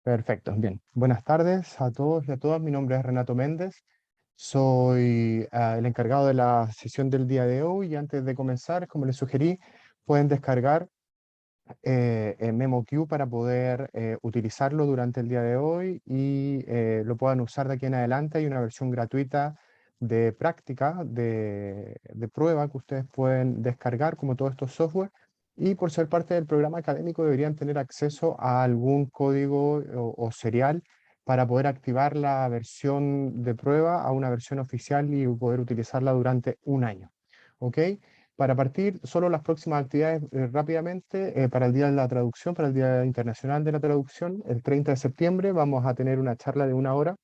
Perfecto, bien. Buenas tardes a todos y a todas. Mi nombre es Renato Méndez. Soy el encargado de la sesión del día de hoy y antes de comenzar, como les sugerí, pueden descargar MemoQ para poder utilizarlo durante el día de hoy y lo puedan usar de aquí en adelante. Hay una versión gratuita de práctica, de prueba que ustedes pueden descargar como todos estos software y por ser parte del programa académico deberían tener acceso a algún código o serial para poder activar la versión de prueba a una versión oficial y poder utilizarla durante un año. ¿Ok? Para partir, solo las próximas actividades rápidamente, para el Día de la Traducción, para el Día Internacional de la Traducción, el 30 de septiembre vamos a tener una charla de 1 hora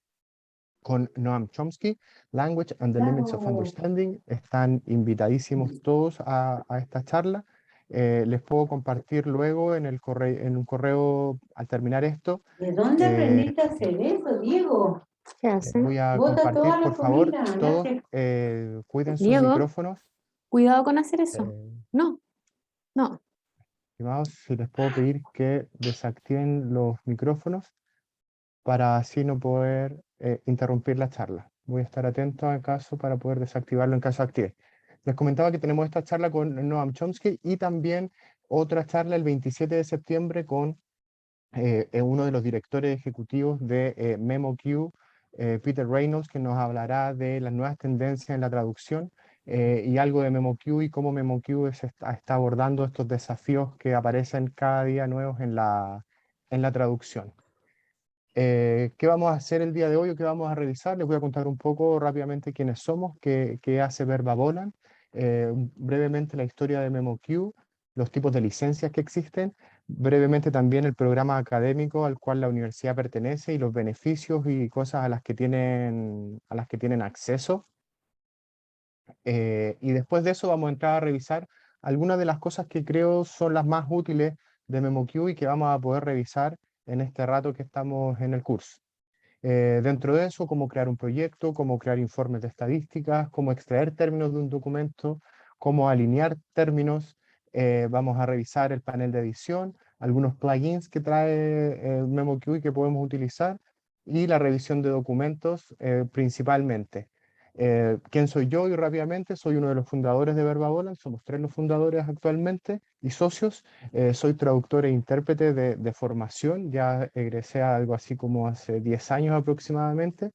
con Noam Chomsky, Language and the Limits of Claro. Understanding. Están invitadísimos todos a esta charla. Les puedo compartir luego en un correo al terminar esto. ¿De dónde eh, aprendiste a hacer eso, Diego? ¿Qué hace? Voy a Bota compartir, toda por la favor, comida, todos andate. cuiden sus Diego, micrófonos. cuidado con hacer eso. Eh, No, no. Estimados, si les puedo pedir que desactiven los micrófonos para así no poder interrumpir la charla. Voy a estar atento al caso para poder desactivarlo en caso active. Les comentaba que tenemos esta charla con Noam Chomsky y también otra charla el 27 de septiembre con uno de los directores ejecutivos de MemoQ, Peter Reynolds, que nos hablará de las nuevas tendencias en la traducción y algo de MemoQ y cómo MemoQ está abordando estos desafíos que aparecen cada día nuevos en la traducción. ¿Qué vamos a hacer el día de hoy o qué vamos a revisar? Les voy a contar un poco rápidamente quiénes somos, qué hace Verba Volant, brevemente la historia de MemoQ, los tipos de licencias que existen, brevemente también el programa académico al cual la universidad pertenece y los beneficios y cosas a las que tienen acceso. Y después de eso vamos a entrar a revisar algunas de las cosas que creo son las más útiles de MemoQ y que vamos a poder revisar en este rato que estamos en el curso. Dentro de eso, cómo crear un proyecto, cómo crear informes de estadísticas, cómo extraer términos de un documento, cómo alinear términos. Vamos a revisar el panel de edición, algunos plugins que trae MemoQ y que podemos utilizar, y la revisión de documentos principalmente. ¿Quién soy yo? Y rápidamente, soy uno de los fundadores de Verbabolan, somos 3 los fundadores actualmente y socios. Soy traductor e intérprete de formación, ya egresé a algo así como hace 10 años aproximadamente,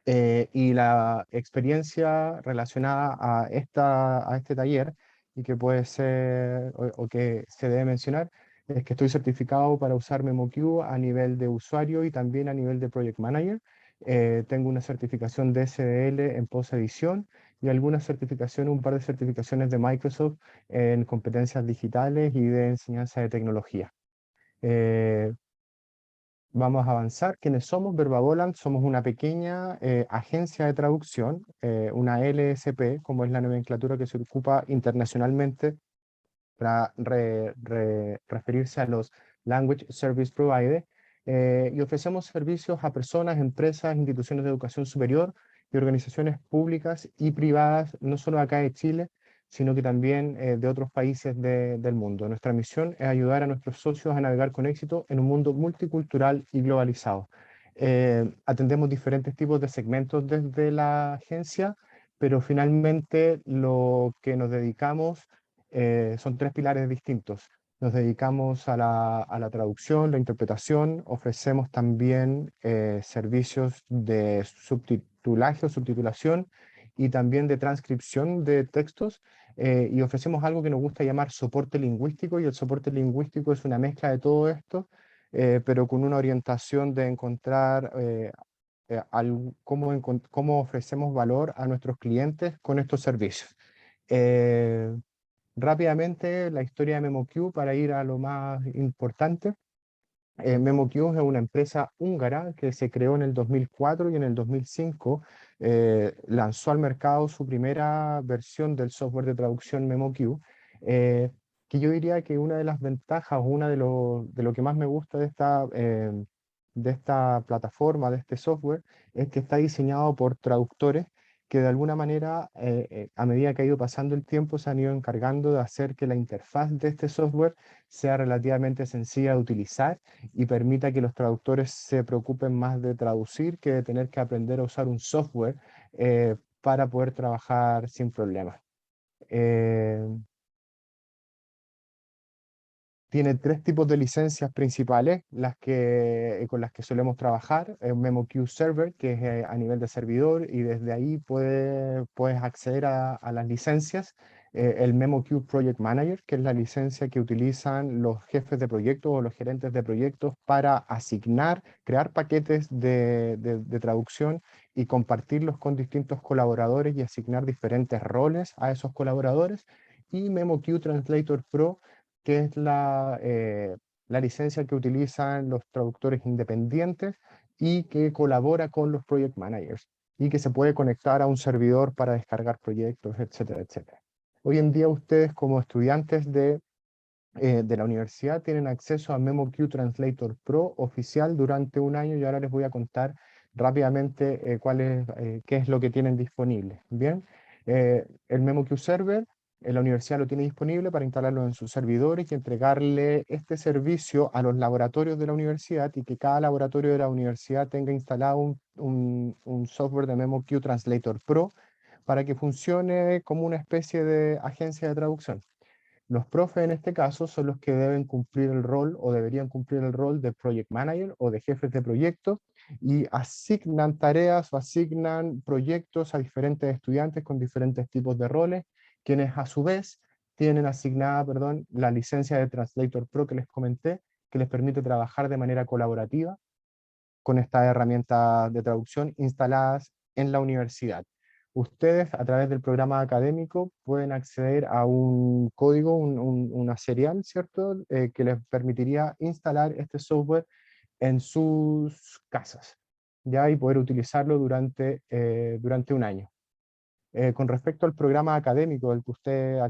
y la experiencia relacionada a este taller y que puede ser o que se debe mencionar es que estoy certificado para usar MemoQ a nivel de usuario y también a nivel de Project Manager. Tengo una certificación de SDL en post-edición y algunas certificaciones, un par de certificaciones de Microsoft en competencias digitales y de enseñanza de tecnología. Eh, Vamos a avanzar. ¿Quiénes somos? Verbabolan somos una pequeña agencia de traducción, una LSP, como es la nomenclatura que se ocupa internacionalmente para referirse a los Language Service Provider, y ofrecemos servicios a personas, empresas, instituciones de educación superior y organizaciones públicas y privadas, no solo acá de Chile, sino que también de otros países del mundo. Nuestra misión es ayudar a nuestros socios a navegar con éxito en un mundo multicultural y globalizado. Atendemos diferentes tipos de segmentos desde la agencia, pero finalmente lo que nos dedicamos son 3 pilares distintos. Nos dedicamos a la traducción, la interpretación, ofrecemos también servicios de subtitulaje o subtitulación y también de transcripción de textos, y ofrecemos algo que nos gusta llamar soporte lingüístico, y el soporte lingüístico es una mezcla de todo esto, pero con una orientación de encontrar cómo ofrecemos valor a nuestros clientes con estos servicios. Eh, Rápidamente, la historia de MemoQ para ir a lo más importante. MemoQ es una empresa húngara que se creó en el 2004 y en el 2005 lanzó al mercado su primera versión del software de traducción MemoQ, que yo diría que una de las ventajas, una de lo que más me gusta de esta plataforma, de este software, es que está diseñado por traductores que de alguna manera, a medida que ha ido pasando el tiempo, se han ido encargando de hacer que la interfaz de este software sea relativamente sencilla de utilizar y permita que los traductores se preocupen más de traducir que de tener que aprender a usar un software para poder trabajar sin problemas. Tiene tres tipos de licencias principales, con las que solemos trabajar. MemoQ Server, que es a nivel de servidor, y desde ahí puedes acceder a las licencias. El MemoQ Project Manager, que es la licencia que utilizan los jefes de proyectos o los gerentes de proyectos para asignar, crear paquetes de traducción y compartirlos con distintos colaboradores y asignar diferentes roles a esos colaboradores. Y MemoQ Translator Pro, que es la licencia que utilizan los traductores independientes y que colabora con los project managers y que se puede conectar a un servidor para descargar proyectos, etcétera, etcétera. Hoy en día ustedes, como estudiantes de la universidad, tienen acceso a MemoQ Translator Pro oficial durante un año, y ahora les voy a contar rápidamente qué es lo que tienen disponible. Bien, el MemoQ Server, la universidad lo tiene disponible para instalarlo en sus servidores y entregarle este servicio a los laboratorios de la universidad, y que cada laboratorio de la universidad tenga instalado un software de MemoQ Translator Pro para que funcione como una especie de agencia de traducción. Los profes en este caso son los que deben cumplir el rol o deberían cumplir el rol de project manager o de jefes de proyecto, y asignan tareas o asignan proyectos a diferentes estudiantes con diferentes tipos de roles, quienes a su vez tienen asignada, la licencia de Translator Pro que les comenté, que les permite trabajar de manera colaborativa con estas herramientas de traducción instaladas en la universidad. Ustedes, a través del programa académico, pueden acceder a un código, una serial, ¿cierto? Que les permitiría instalar este software en sus casas, ¿ya? Y poder utilizarlo durante un año. Con respecto al programa académico al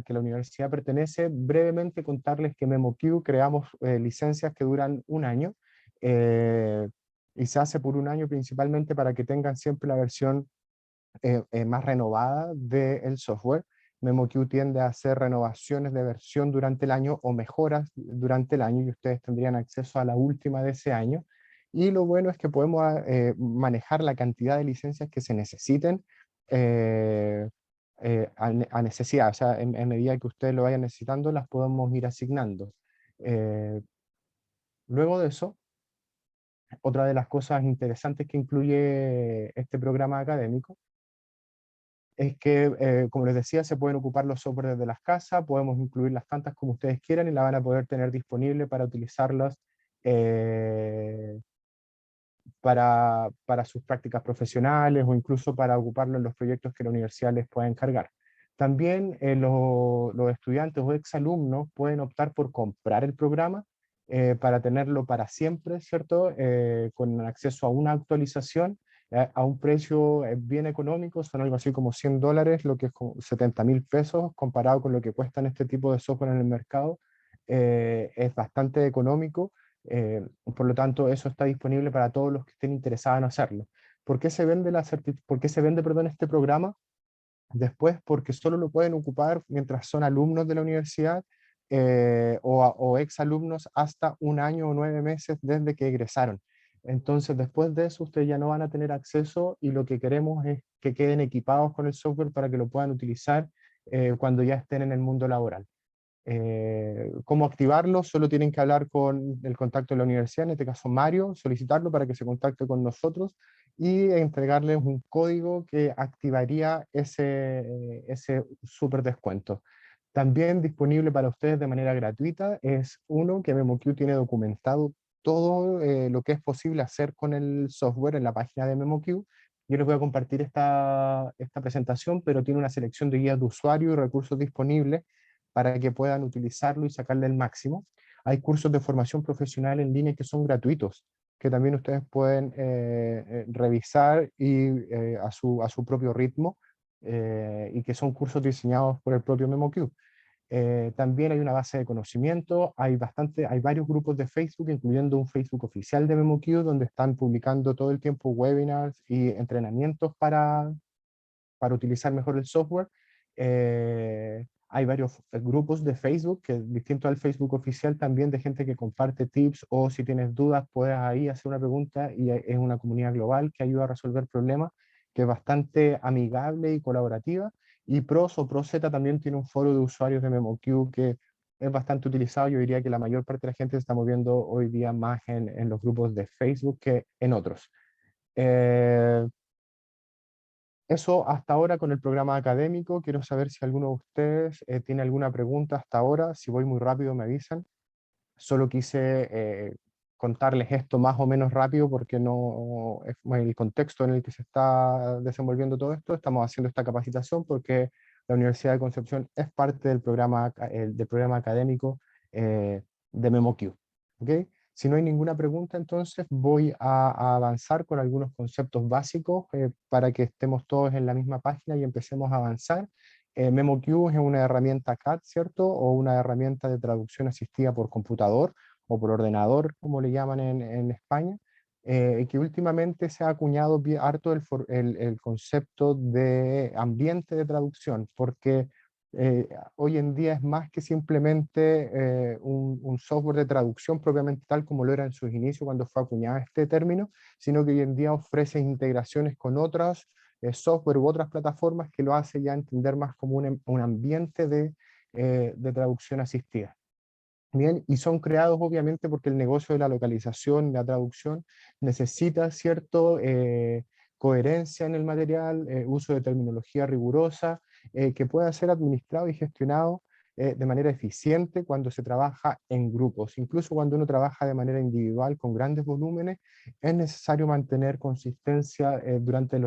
que la universidad pertenece, brevemente contarles que MemoQ creamos licencias que duran un año, eh, y se hace por un año principalmente para que tengan siempre la versión más renovada del software. MemoQ tiende a hacer renovaciones de versión durante el año o mejoras durante el año, y ustedes tendrían acceso a la última de ese año. Y lo bueno es que podemos manejar la cantidad de licencias que se necesiten eh, a necesidad. O sea, en medida que ustedes lo vayan necesitando, las podemos ir asignando. Eh, Luego de eso, otra de las cosas interesantes que incluye este programa académico es que, como les decía, se pueden ocupar los software desde las casas, podemos incluirlas tantas como ustedes quieran, y la van a poder tener disponible para utilizarlas eh, para sus prácticas profesionales, o incluso para ocuparlo en los proyectos que la universidad les pueda encargar. También los estudiantes o exalumnos pueden optar por comprar el programa para tenerlo para siempre, ¿cierto? Con acceso a una actualización a un precio bien económico. Son algo así como $100, lo que es como 70.000 pesos, comparado con lo que cuestan este tipo de software en el mercado. Es bastante económico. Por lo tanto, eso está disponible para todos los que estén interesados en hacerlo. ¿Por qué se vende, este programa? Después, porque solo lo pueden ocupar mientras son alumnos de la universidad o exalumnos hasta un año o 9 meses desde que egresaron. Entonces, después de eso, ustedes ya no van a tener acceso, y lo que queremos es que queden equipados con el software para que lo puedan utilizar cuando ya estén en el mundo laboral. ¿Cómo activarlo? Solo tienen que hablar con el contacto de la universidad, en este caso Mario, solicitarlo para que se contacte con nosotros y entregarles un código que activaría ese súper descuento. También disponible para ustedes de manera gratuita es uno que MemoQ tiene documentado todo lo que es posible hacer con el software en la página de MemoQ. Yo les voy a compartir esta presentación, pero tiene una selección de guías de usuario y recursos disponibles para que puedan utilizarlo y sacarle el máximo. Hay cursos de formación profesional en línea que son gratuitos, que también ustedes pueden revisar a su propio ritmo, y que son cursos diseñados por el propio MemoQ. También hay una base de conocimiento, hay varios grupos de Facebook, incluyendo un Facebook oficial de MemoQ, donde están publicando todo el tiempo webinars y entrenamientos para utilizar mejor el software. Hay varios grupos de Facebook, que distinto al Facebook oficial, también de gente que comparte tips, o si tienes dudas puedes ahí hacer una pregunta, y es una comunidad global que ayuda a resolver problemas, que es bastante amigable y colaborativa. Y Pros o ProZ también tiene un foro de usuarios de MemoQ que es bastante utilizado. Yo diría que la mayor parte de la gente se está moviendo hoy día más en los grupos de Facebook que en otros. Eso hasta ahora con el programa académico. Quiero saber si alguno de ustedes tiene alguna pregunta hasta ahora. Si voy muy rápido me avisan. Solo quise contarles esto más o menos rápido porque no es el contexto en el que se está desenvolviendo todo esto. Estamos haciendo esta capacitación porque la Universidad de Concepción es parte del programa académico de MemoQ. ¿Okay? Si no hay ninguna pregunta, entonces voy a avanzar con algunos conceptos básicos para que estemos todos en la misma página y empecemos a avanzar. MemoQ es una herramienta CAD, ¿cierto? O una herramienta de traducción asistida por computador o por ordenador, como le llaman en España, que últimamente se ha acuñado harto el concepto de ambiente de traducción, porque hoy en día es más que simplemente un software de traducción propiamente tal como lo era en sus inicios cuando fue acuñado este término, sino que hoy en día ofrece integraciones con otras software u otras plataformas que lo hace ya entender más como un ambiente de traducción asistida. Bien, y son creados obviamente porque el negocio de la localización y la traducción necesita cierto coherencia en el material, uso de terminología rigurosa, que pueda ser administrado y gestionado de manera eficiente cuando se trabaja en grupos. Incluso cuando uno trabaja de manera individual con grandes volúmenes, es necesario mantener consistencia durante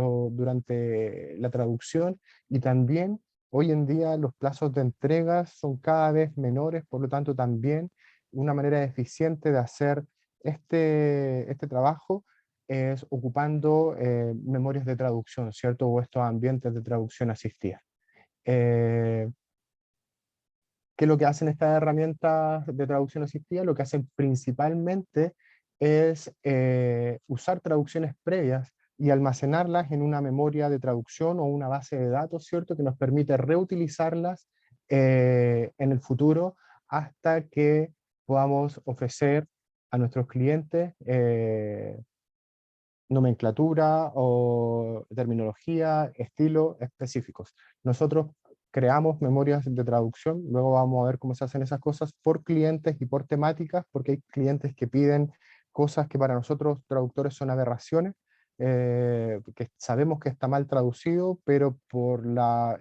la traducción, y también hoy en día los plazos de entrega son cada vez menores, por lo tanto también una manera eficiente de hacer este trabajo es ocupando memorias de traducción, ¿cierto? O estos ambientes de traducción asistida. ¿Qué es lo que hacen estas herramientas de traducción asistida? Lo que hacen principalmente es usar traducciones previas y almacenarlas en una memoria de traducción o una base de datos, ¿cierto? Que nos permite reutilizarlas en el futuro hasta que podamos ofrecer a nuestros clientes nomenclatura o terminología, estilo específicos. Nosotros creamos memorias de traducción, luego vamos a ver cómo se hacen esas cosas por clientes y por temáticas, porque hay clientes que piden cosas que para nosotros traductores son aberraciones, que sabemos que está mal traducido, pero por la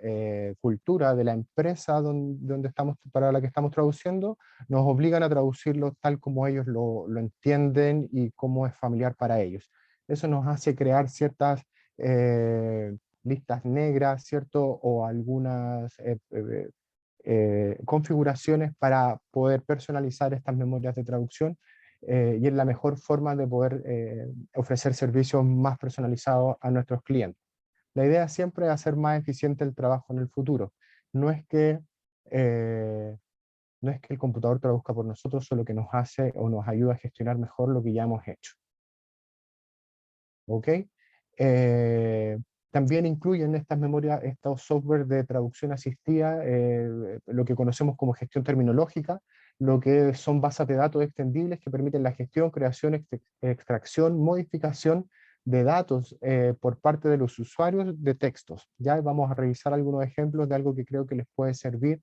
cultura de la empresa para la que estamos traduciendo, nos obligan a traducirlo tal como ellos lo entienden y como es familiar para ellos. Eso nos hace crear ciertas listas negras, ¿cierto? O algunas configuraciones para poder personalizar estas memorias de traducción, y es la mejor forma de poder ofrecer servicios más personalizados a nuestros clientes. La idea siempre es hacer más eficiente el trabajo en el futuro. No es que, eh, no es que el computador traduzca por nosotros, solo que nos hace o nos ayuda a gestionar mejor lo que ya hemos hecho. ¿Ok? También incluyen estas memorias, estos software de traducción asistida, lo que conocemos como gestión terminológica, lo que son bases de datos extendibles que permiten la gestión, creación, extracción, modificación de datos por parte de los usuarios de textos. Ya vamos a revisar algunos ejemplos de algo que creo que les puede servir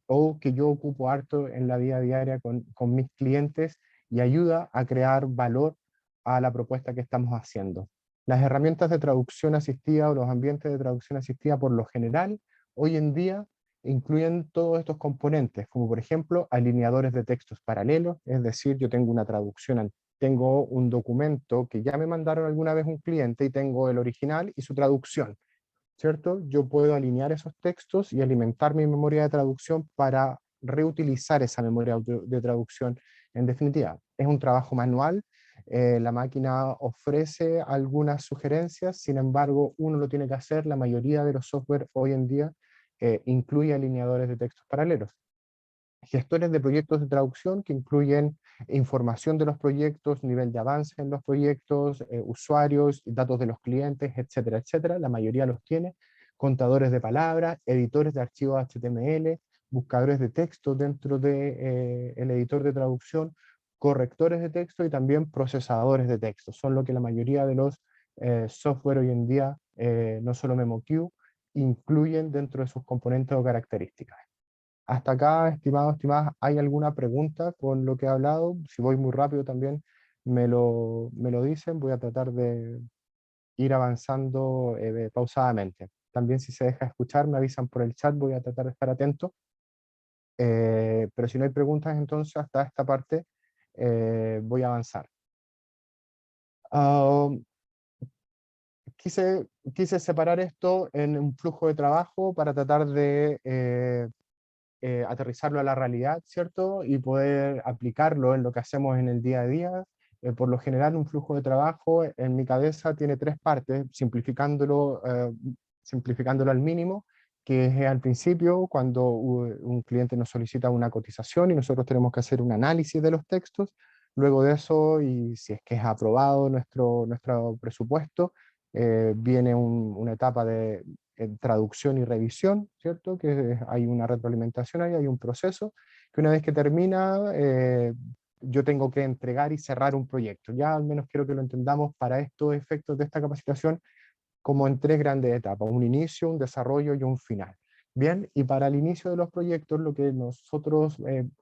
o que yo ocupo harto en la vida diaria con mis clientes y ayuda a crear valor a la propuesta que estamos haciendo. Las herramientas de traducción asistida o los ambientes de traducción asistida por lo general, hoy en día, incluyen todos estos componentes, como por ejemplo alineadores de textos paralelos, es decir, yo tengo una traducción, tengo un documento que ya me mandaron alguna vez un cliente y tengo el original y su traducción, ¿cierto? Yo puedo alinear esos textos y alimentar mi memoria de traducción para reutilizar esa memoria de traducción. En definitiva, es un trabajo manual, la máquina ofrece algunas sugerencias, sin embargo, uno lo tiene que hacer. La mayoría de los software hoy en día incluye alineadores de textos paralelos. Gestores de proyectos de traducción que incluyen información de los proyectos, nivel de avance en los proyectos, usuarios, datos de los clientes, etcétera, etcétera. La mayoría los tiene, contadores de palabras, editores de archivos HTML, buscadores de texto dentro de, el editor de traducción, correctores de texto y también procesadores de texto. Son lo que la mayoría de los software hoy en día, no solo MemoQ, incluyen dentro de sus componentes o características. Hasta acá, estimados, estimadas, ¿hay alguna pregunta con lo que he hablado? Si voy muy rápido también me lo dicen, voy a tratar de ir avanzando pausadamente. También si se deja escuchar, me avisan por el chat, voy a tratar de estar atento. Pero si no hay preguntas, entonces hasta esta parte voy a avanzar. Ah, quise separar esto en un flujo de trabajo para tratar de aterrizarlo a la realidad, ¿cierto? Y poder aplicarlo en lo que hacemos en el día a día. Por lo general, un flujo de trabajo en mi cabeza tiene tres partes, simplificándolo al mínimo, que es al principio, cuando un cliente nos solicita una cotización y nosotros tenemos que hacer un análisis de los textos. Luego de eso, y si es que es aprobado nuestro presupuesto, viene una etapa de traducción y revisión, ¿cierto? Que hay una retroalimentación ahí, hay un proceso, que una vez que termina, yo tengo que entregar y cerrar un proyecto. Ya al menos quiero que lo entendamos para estos efectos de esta capacitación como en tres grandes etapas, un inicio, un desarrollo y un final. Bien, y para el inicio de los proyectos, lo que nosotros,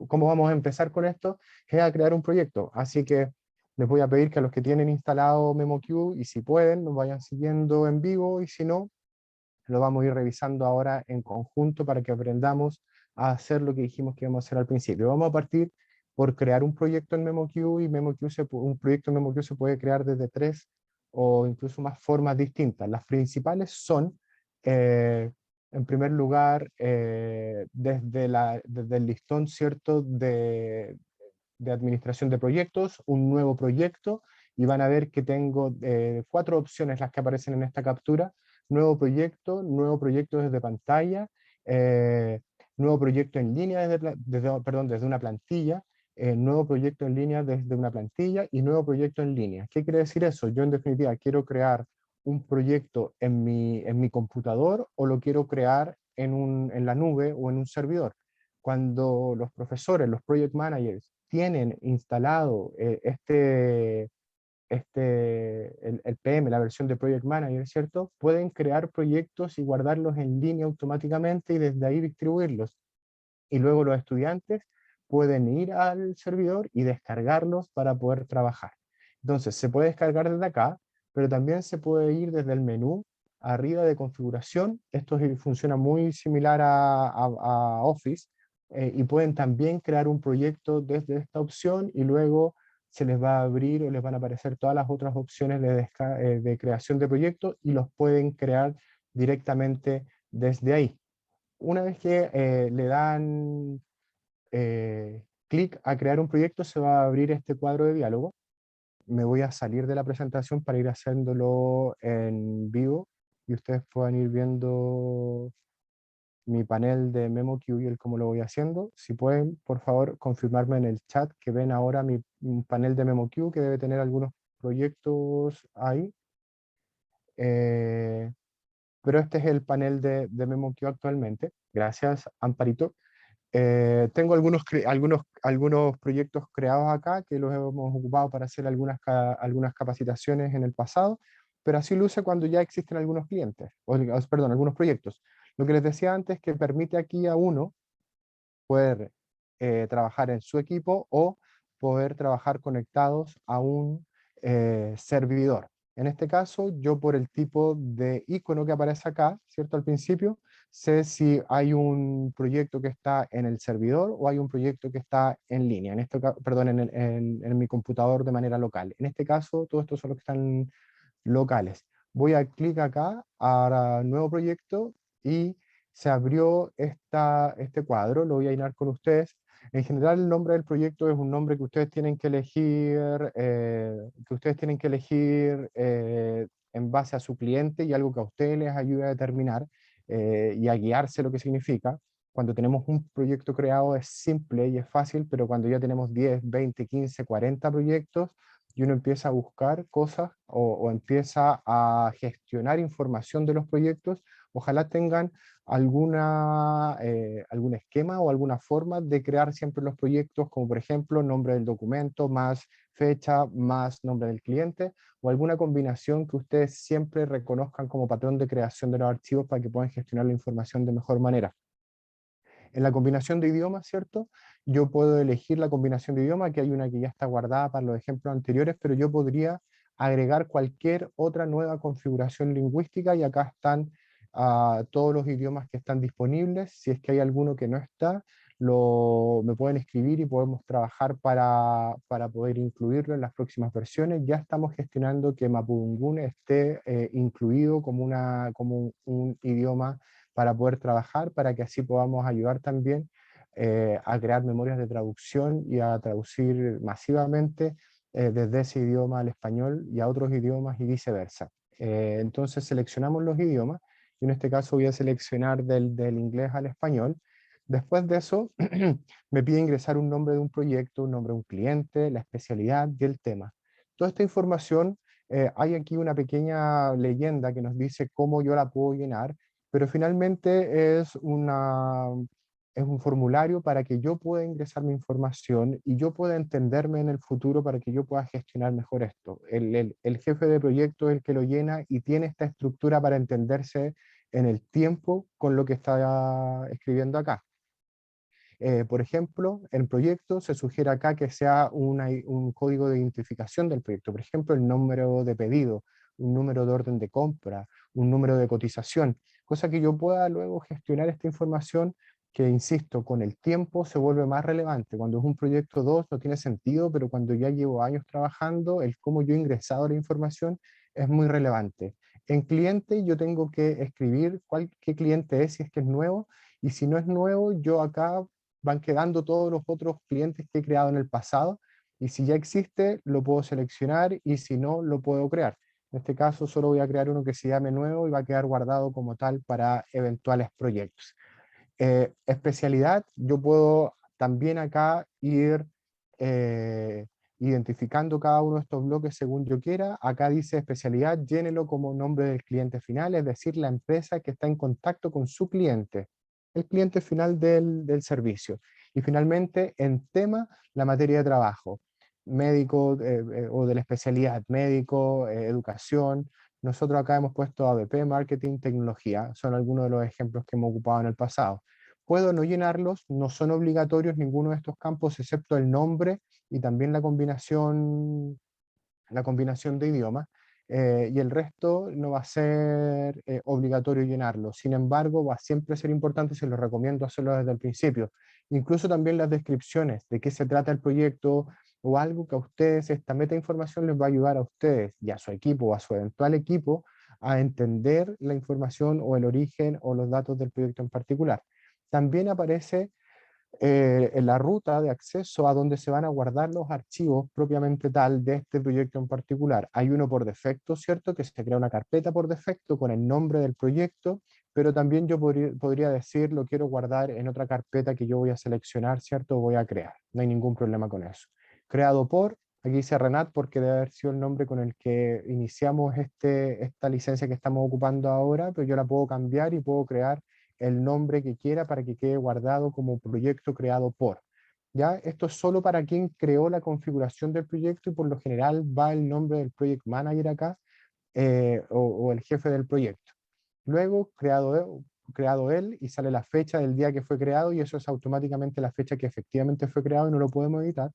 ¿cómo vamos a empezar con esto? Es a crear un proyecto. Así que les voy a pedir que a los que tienen instalado MemoQ, y si pueden, nos vayan siguiendo en vivo, y si no, lo vamos a ir revisando ahora en conjunto para que aprendamos a hacer lo que dijimos que íbamos a hacer al principio. Vamos a partir por crear un proyecto en MemoQ, y un proyecto en MemoQ se puede crear desde tres o incluso más formas distintas. Las principales son, en primer lugar, desde el listón, ¿cierto?, de administración de proyectos, un nuevo proyecto, y van a ver que tengo cuatro opciones las que aparecen en esta captura: nuevo proyecto desde pantalla, nuevo proyecto en línea desde una plantilla, nuevo proyecto en línea desde una plantilla y nuevo proyecto en línea. ¿Qué quiere decir eso? Yo en definitiva quiero crear un proyecto en mi computador, o lo quiero crear en la nube o en un servidor. Cuando los profesores, los project managers, tienen instalado el PM, la versión de Project Manager, ¿cierto? Pueden crear proyectos y guardarlos en línea automáticamente y desde ahí distribuirlos. Y luego los estudiantes pueden ir al servidor y descargarlos para poder trabajar. Entonces, se puede descargar desde acá, pero también se puede ir desde el menú arriba de configuración. Esto funciona muy similar a Office, y pueden también crear un proyecto desde esta opción, y luego se les va a abrir o les van a aparecer todas las otras opciones de creación de proyectos, y los pueden crear directamente desde ahí. Una vez que le dan clic a crear un proyecto, se va a abrir este cuadro de diálogo. Me voy a salir de la presentación para ir haciéndolo en vivo, y ustedes puedan ir viendo mi panel de MemoQ y el cómo lo voy haciendo. Si pueden, por favor, confirmarme en el chat que ven ahora mi panel de MemoQ, que debe tener algunos proyectos ahí. Pero este es el panel de MemoQ actualmente. Gracias, Amparito. Tengo algunos proyectos creados acá que los hemos ocupado para hacer algunas capacitaciones en el pasado, pero así luce cuando ya existen algunos clientes, perdón, algunos proyectos. Lo que les decía antes, que permite aquí a uno poder trabajar en su equipo o poder trabajar conectados a un servidor. En este caso, yo por el tipo de icono que aparece acá, ¿cierto? Al principio, sé si hay un proyecto que está en el servidor o hay un proyecto que está en línea, perdón, en mi computador de manera local. En este caso, todos estos son los que están locales. Voy a clic acá, a nuevo proyecto, y se abrió este cuadro. Lo voy a llenar con ustedes. En general, el nombre del proyecto es un nombre que ustedes tienen que elegir, en base a su cliente, y algo que a ustedes les ayude a determinar y a guiarse lo que significa. Cuando tenemos un proyecto creado es simple y es fácil, pero cuando ya tenemos 10, 20, 15, 40 proyectos, y uno empieza a buscar cosas o empieza a gestionar información de los proyectos, ojalá tengan algún esquema o alguna forma de crear siempre los proyectos, como por ejemplo nombre del documento más fecha más nombre del cliente, o alguna combinación que ustedes siempre reconozcan como patrón de creación de los archivos para que puedan gestionar la información de mejor manera. En la combinación de idiomas, ¿cierto? Yo puedo elegir la combinación de idioma, que hay una que ya está guardada para los ejemplos anteriores, pero yo podría agregar cualquier otra nueva configuración lingüística y acá están todos los idiomas que están disponibles. Si es que hay alguno que no está, me pueden escribir y podemos trabajar para poder incluirlo en las próximas versiones. Ya estamos gestionando que Mapudungun esté incluido como un idioma para poder trabajar, para que así podamos ayudar también a crear memorias de traducción y a traducir masivamente desde ese idioma al español y a otros idiomas y viceversa. Entonces seleccionamos los idiomas, y en este caso voy a seleccionar del inglés al español. Después de eso, me pide ingresar un nombre de un proyecto, un nombre de un cliente, la especialidad y el tema. Toda esta información, hay aquí una pequeña leyenda que nos dice cómo yo la puedo llenar, pero finalmente es un formulario para que yo pueda ingresar mi información y yo pueda entenderme en el futuro para que yo pueda gestionar mejor esto. El jefe de proyecto es el que lo llena y tiene esta estructura para entenderse en el tiempo con lo que está escribiendo acá. Por ejemplo, en proyecto se sugiere acá que sea un código de identificación del proyecto, por ejemplo, el número de pedido, un número de orden de compra, un número de cotización, cosa que yo pueda luego gestionar esta información que, insisto, con el tiempo se vuelve más relevante. Cuando es un proyecto 2 no tiene sentido, pero cuando ya llevo años trabajando, el cómo yo he ingresado la información es muy relevante. En cliente yo tengo que escribir qué cliente es, si es que es nuevo, y si no es nuevo, yo acá van quedando todos los otros clientes que he creado en el pasado, y si ya existe, lo puedo seleccionar, y si no, lo puedo crear. En este caso, solo voy a crear uno que se llame nuevo y va a quedar guardado como tal para eventuales proyectos. Especialidad, yo puedo también acá ir eh, identificando cada uno de estos bloques según yo quiera. Acá dice especialidad, llénelo como nombre del cliente final, es decir, la empresa que está en contacto con su cliente, el cliente final del servicio. Y finalmente, en tema, la materia de trabajo, médico o de la especialidad, médico, educación. Nosotros acá hemos puesto ABP, marketing, tecnología, son algunos de los ejemplos que hemos ocupado en el pasado. Puedo no llenarlos, no son obligatorios ninguno de estos campos, excepto el nombre y también la combinación de idiomas, y el resto no va a ser obligatorio llenarlo. Sin embargo, va a siempre ser importante, se lo recomiendo hacerlo desde el principio. Incluso también las descripciones de qué se trata el proyecto o algo que a ustedes, esta meta información les va a ayudar a ustedes y a su equipo o a su eventual equipo a entender la información o el origen o los datos del proyecto en particular. También aparece en la ruta de acceso a donde se van a guardar los archivos propiamente tal de este proyecto en particular. Hay uno por defecto, ¿cierto? Que se crea una carpeta por defecto con el nombre del proyecto, pero también yo podría decir, lo quiero guardar en otra carpeta que yo voy a seleccionar, ¿cierto? Voy a crear. No hay ningún problema con eso. Creado por, aquí dice Renat porque debe haber sido el nombre con el que iniciamos esta licencia que estamos ocupando ahora, pero yo la puedo cambiar y puedo crear el nombre que quiera para que quede guardado como proyecto creado por. ¿Ya? Esto es solo para quien creó la configuración del proyecto, y por lo general va el nombre del project manager acá, o el jefe del proyecto. Luego, creado él, y sale la fecha del día que fue creado, y eso es automáticamente la fecha que efectivamente fue creado y no lo podemos editar.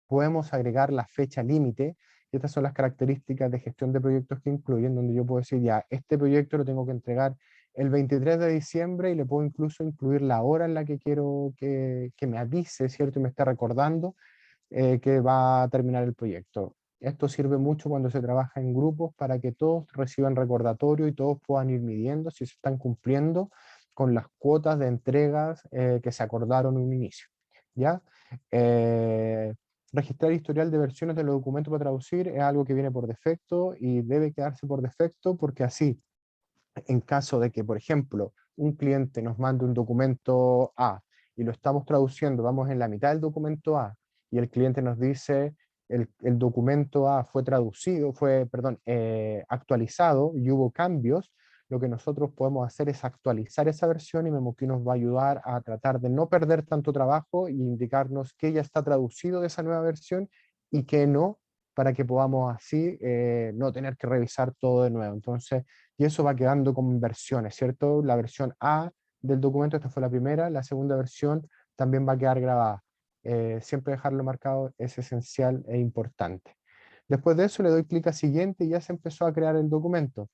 Podemos agregar la fecha límite, y estas son las características de gestión de proyectos que incluyen, donde yo puedo decir, ya, este proyecto lo tengo que entregar el 23 de diciembre, y le puedo incluso incluir la hora en la que quiero que me avise, ¿cierto? Y me esté recordando que va a terminar el proyecto. Esto sirve mucho cuando se trabaja en grupos para que todos reciban recordatorio y todos puedan ir midiendo si se están cumpliendo con las cuotas de entregas que se acordaron en un inicio. ¿Ya? Eh, Registrar historial de versiones de los documentos para traducir es algo que viene por defecto y debe quedarse por defecto, porque así, en caso de que, por ejemplo, un cliente nos mande un documento A y lo estamos traduciendo, vamos en la mitad del documento A, y el cliente nos dice el documento A fue traducido, actualizado y hubo cambios, lo que nosotros podemos hacer es actualizar esa versión y MemoQ nos va a ayudar a tratar de no perder tanto trabajo y indicarnos qué ya está traducido de esa nueva versión y qué no, para que podamos así no tener que revisar todo de nuevo. Entonces, y eso va quedando como en versiones, ¿cierto? La versión A del documento, esta fue la primera, la segunda versión también va a quedar grabada. Siempre dejarlo marcado es esencial e importante. Después de eso le doy clic a siguiente y ya se empezó a crear el documento.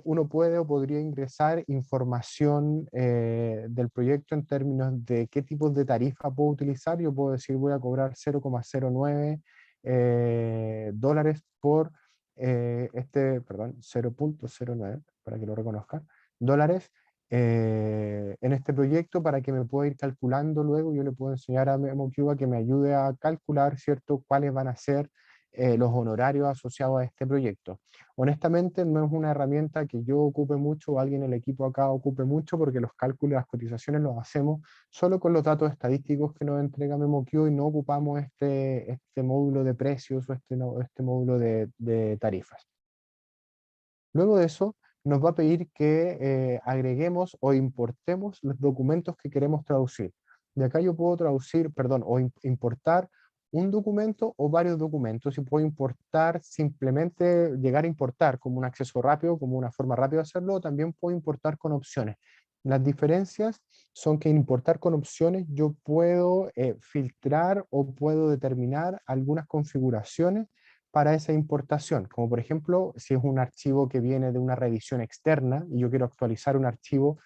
Uno puede o podría ingresar información del proyecto en términos de qué tipos de tarifa puedo utilizar. Yo puedo decir voy a cobrar 0,09 dólares por perdón, 0,09 para que lo reconozcan, dólares en este proyecto para que me pueda ir calculando luego. Yo le puedo enseñar a MemoQ a que me ayude a calcular, ¿cierto?, cuáles van a ser los honorarios asociados a este proyecto. Honestamente no es una herramienta que yo ocupe mucho o alguien en el equipo acá ocupe mucho, porque los cálculos y las cotizaciones los hacemos solo con los datos estadísticos que nos entrega MemoQ y no ocupamos este módulo de precios o este módulo de tarifas. Luego de eso, nos va a pedir que agreguemos o importemos los documentos que queremos traducir. De acá yo puedo traducir, perdón, o importar un documento o varios documentos, y puedo importar simplemente, llegar a importar como un acceso rápido, como una forma rápida de hacerlo, o también puedo importar con opciones. Las diferencias son que importar con opciones yo puedo filtrar o puedo determinar algunas configuraciones para esa importación, como por ejemplo, si es un archivo que viene de una revisión externa y yo quiero actualizar un archivo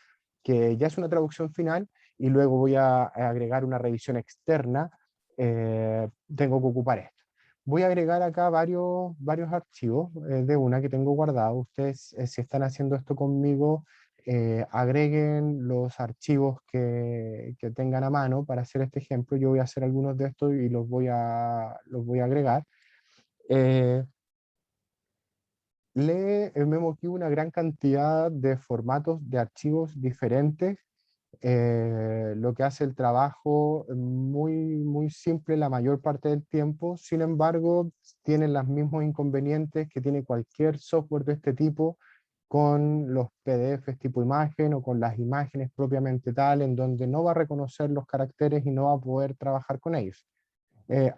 que ya es una traducción final y luego voy a agregar una revisión externa, tengo que ocupar esto. Voy a agregar acá varios archivos de una que tengo guardado. Ustedes, si están haciendo esto conmigo, agreguen los archivos que tengan a mano para hacer este ejemplo. Yo voy a hacer algunos de estos y los voy a agregar. Eh, Lee el MemoQ una gran cantidad de formatos de archivos diferentes, lo que hace el trabajo muy simple la mayor parte del tiempo. Sin embargo, tiene los mismos inconvenientes que tiene cualquier software de este tipo con los PDFs tipo imagen o con las imágenes propiamente tal, en donde no va a reconocer los caracteres y no va a poder trabajar con ellos.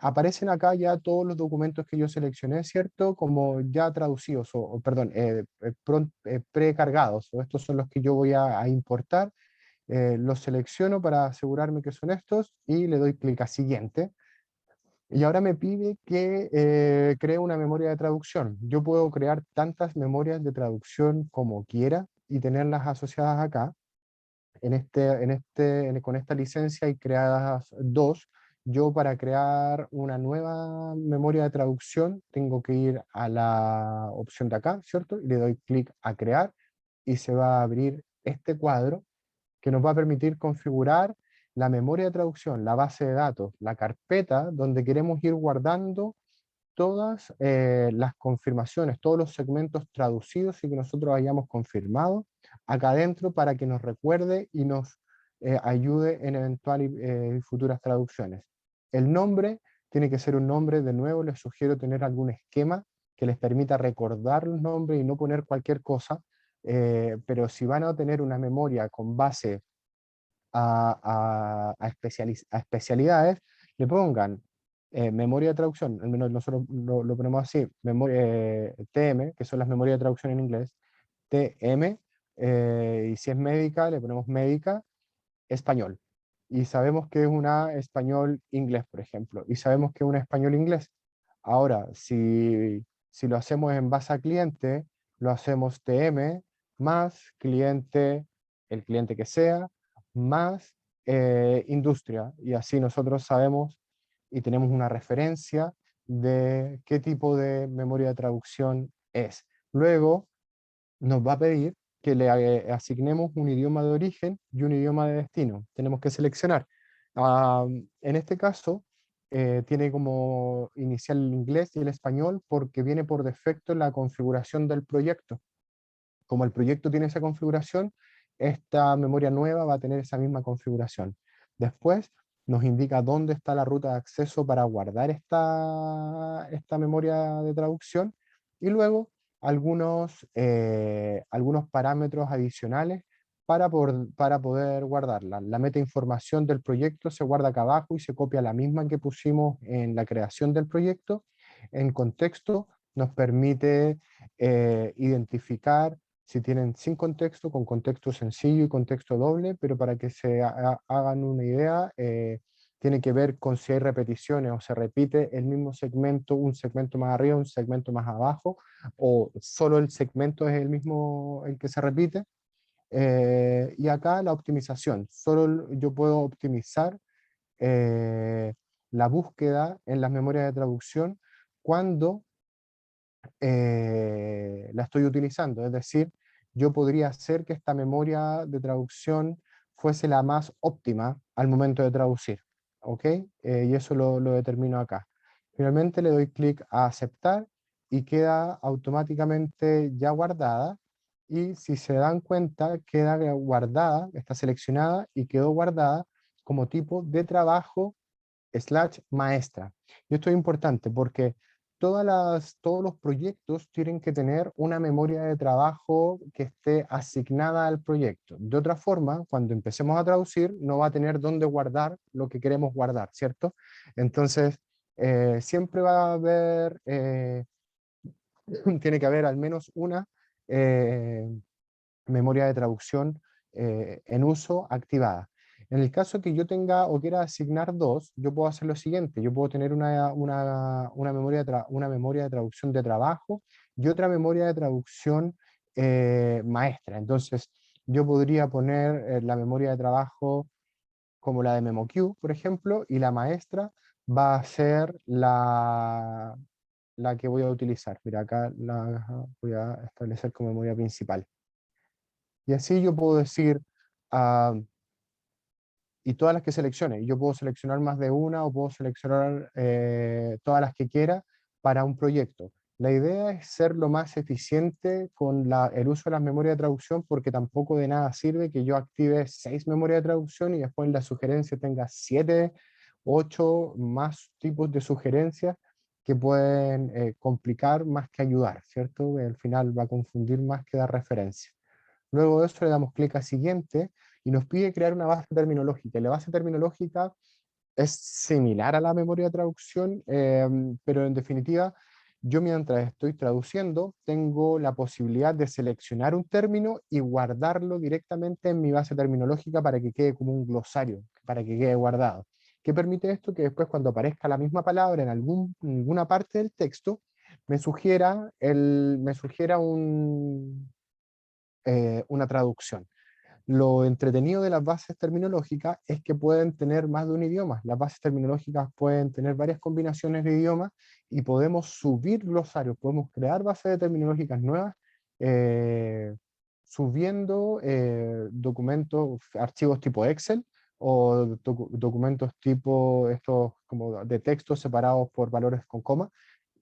Aparecen acá ya todos los documentos que yo seleccioné, ¿cierto? Como ya traducidos, perdón, precargados, o estos son los que yo voy a importar. Los selecciono para asegurarme que son estos y le doy clic a siguiente. Y ahora me pide que cree una memoria de traducción. Yo puedo crear tantas memorias de traducción como quiera y tenerlas asociadas acá. Con esta licencia hay creadas dos. Yo, para crear una nueva memoria de traducción, tengo que ir a la opción de acá, ¿cierto? Y le doy clic a crear y se va a abrir este cuadro que nos va a permitir configurar la memoria de traducción, la base de datos, la carpeta donde queremos ir guardando todas las confirmaciones, todos los segmentos traducidos y que nosotros hayamos confirmado acá adentro, para que nos recuerde y nos ayude en eventuales futuras traducciones. El nombre tiene que ser un nombre, de nuevo les sugiero tener algún esquema que les permita recordar los nombres y no poner cualquier cosa, pero si van a tener una memoria con base a especialidades, le pongan memoria de traducción, al menos nosotros lo ponemos así, TM, que son las memorias de traducción en inglés, TM, y si es médica, le ponemos médica, español. Y sabemos que es una español-inglés, por ejemplo, y sabemos que es una español-inglés. Ahora, si lo hacemos en base a cliente, lo hacemos TM más cliente, el cliente que sea, más industria, y así nosotros sabemos y tenemos una referencia de qué tipo de memoria de traducción es. Luego nos va a pedir que le asignemos un idioma de origen y un idioma de destino. Tenemos que seleccionar. En este caso, tiene como inicial el inglés y el español porque viene por defecto en la configuración del proyecto. Como el proyecto tiene esa configuración, esta memoria nueva va a tener esa misma configuración. Después nos indica dónde está la ruta de acceso para guardar esta memoria de traducción, y luego algunos parámetros adicionales para poder guardarla. La metainformación del proyecto se guarda acá abajo y se copia la misma que pusimos en la creación del proyecto. En contexto nos permite identificar si tienen sin contexto, con contexto sencillo y contexto doble, pero para que se hagan una idea, tiene que ver con si hay repeticiones o se repite el mismo segmento, un segmento más arriba, un segmento más abajo, o solo el segmento es el mismo el que se repite. Y acá la optimización, solo yo puedo optimizar eh, la búsqueda en las memorias de traducción cuando la estoy utilizando. Es decir, yo podría hacer que esta memoria de traducción fuese la más óptima al momento de traducir. ¿Ok? Y eso lo determino acá. Finalmente le doy clic a aceptar y queda automáticamente ya guardada. Y si se dan cuenta, queda guardada, está seleccionada y quedó guardada como tipo de trabajo / maestra. Y esto es importante porque todos los proyectos tienen que tener una memoria de trabajo que esté asignada al proyecto. De otra forma, cuando empecemos a traducir, no va a tener dónde guardar lo que queremos guardar, ¿cierto? Entonces, siempre va a haber, tiene que haber al menos una eh, memoria de traducción en uso activada. En el caso que yo tenga o quiera asignar dos, yo puedo hacer lo siguiente, yo puedo tener una memoria de traducción de trabajo y otra memoria de traducción maestra. Entonces, yo podría poner la memoria de trabajo como la de MemoQ, por ejemplo, y la maestra va a ser la que voy a utilizar. Mira, acá la voy a establecer como memoria principal. Y así yo puedo decir, ah, y todas las que seleccione, yo puedo seleccionar más de una o puedo seleccionar todas las que quiera para un proyecto. La idea es ser lo más eficiente con el uso de las memorias de traducción, porque tampoco de nada sirve que yo active 6 memorias de traducción y después en la sugerencia tenga 7, 8 más tipos de sugerencias que pueden complicar más que ayudar, ¿cierto? Al final va a confundir más que dar referencia. Luego de eso le damos clic a siguiente y nos pide crear una base terminológica. Y la base terminológica es similar a la memoria de traducción, pero en definitiva, yo mientras estoy traduciendo, tengo la posibilidad de seleccionar un término y guardarlo directamente en mi base terminológica para que quede como un glosario, para que quede guardado. ¿Qué permite esto? Que después cuando aparezca la misma palabra en alguna parte del texto, me sugiera una traducción. Lo entretenido de las bases terminológicas es que pueden tener más de un idioma. Las bases terminológicas pueden tener varias combinaciones de idiomas y podemos subir glosarios, podemos crear bases terminológicas nuevas subiendo documentos, archivos tipo Excel o documentos tipo estos como de textos separados por valores con coma.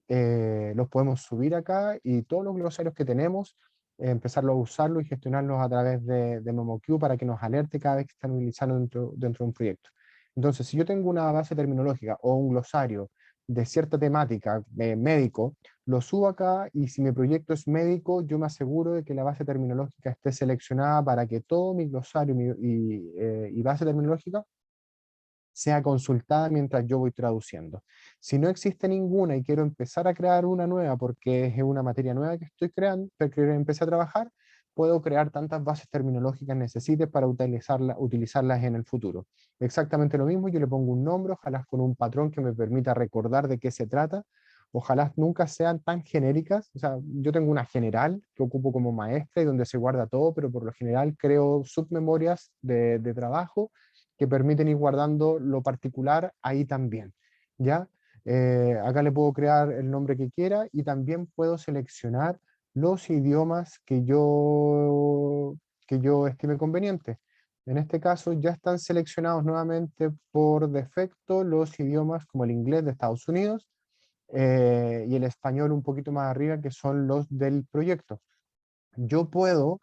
Los podemos subir acá y todos los glosarios que tenemos, empezarlos a usarlos y gestionarlos a través de MemoQ para que nos alerte cada vez que están utilizando dentro de un proyecto. Entonces, si yo tengo una base terminológica o un glosario de cierta temática médico, lo subo acá y si mi proyecto es médico, yo me aseguro de que la base terminológica esté seleccionada para que todo mi glosario y base terminológica sea consultada mientras yo voy traduciendo. Si no existe ninguna y quiero empezar a crear una nueva porque es una materia nueva que estoy creando, que empecé a trabajar, puedo crear tantas bases terminológicas necesite para utilizarlas en el futuro. Exactamente lo mismo, yo le pongo un nombre, ojalá con un patrón que me permita recordar de qué se trata, ojalá nunca sean tan genéricas, o sea, yo tengo una general que ocupo como maestra y donde se guarda todo, pero por lo general creo submemorias de trabajo que permiten ir guardando lo particular ahí también, ¿ya? Acá le puedo crear el nombre que quiera y también puedo seleccionar los idiomas que yo estime conveniente. En este caso ya están seleccionados nuevamente por defecto los idiomas como el inglés de Estados Unidos y el español un poquito más arriba, que son los del proyecto. Yo puedo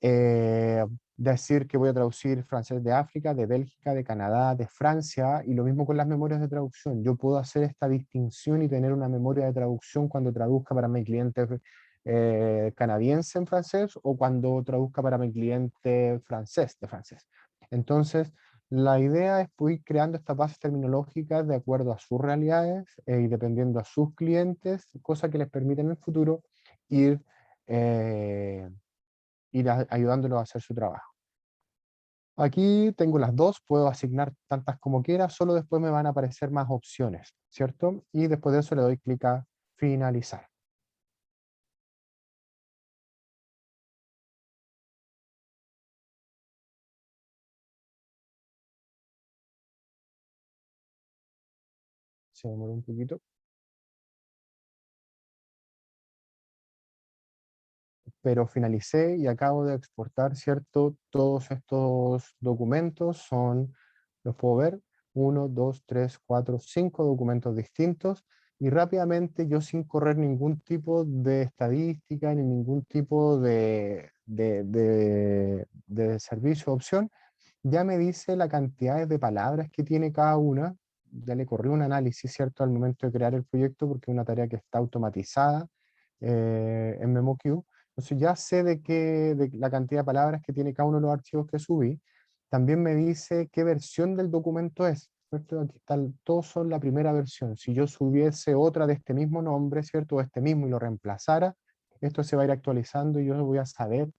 eh, decir que voy a traducir francés de África, de Bélgica, de Canadá, de Francia, y lo mismo con las memorias de traducción. Yo puedo hacer esta distinción y tener una memoria de traducción cuando traduzca para mis clientes canadiense en francés o cuando traduzca para mi cliente francés de francés. Entonces, la idea es ir creando estas bases terminológicas de acuerdo a sus realidades y dependiendo a sus clientes, cosa que les permite en el futuro ir, eh, ayudándolos a hacer su trabajo. Aquí tengo las dos, puedo asignar tantas como quiera, solo después me van a aparecer más opciones, ¿cierto? Y después de eso le doy clic a finalizar. Se demoró un poquito. Pero finalicé y acabo de exportar, ¿cierto? Todos estos documentos son, los puedo ver, 1, 2, 3, 4, 5 documentos distintos y rápidamente yo sin correr ningún tipo de estadística ni ningún tipo de servicio o opción, ya me dice la cantidad de palabras que tiene cada una, ya le corrí un análisis, ¿cierto? Al momento de crear el proyecto porque es una tarea que está automatizada en MemoQ. Entonces ya sé de la cantidad de palabras que tiene cada uno de los archivos que subí. También me dice qué versión del documento es, ¿cierto? Aquí está, todos son la primera versión. Si yo subiese otra de este mismo nombre, ¿cierto? O este mismo y lo reemplazara, esto se va a ir actualizando y yo voy a saber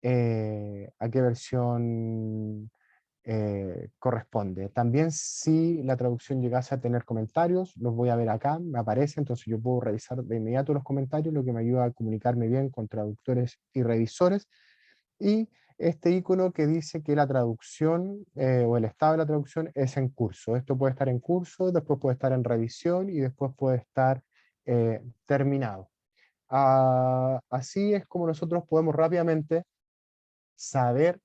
a qué versión corresponde. También si la traducción llegase a tener comentarios, los voy a ver acá, me aparece, entonces yo puedo revisar de inmediato los comentarios, lo que me ayuda a comunicarme bien con traductores y revisores. Y este icono que dice que la traducción o el estado de la traducción es en curso. Esto puede estar en curso, después puede estar en revisión y después puede estar terminado. Así es como nosotros podemos rápidamente saber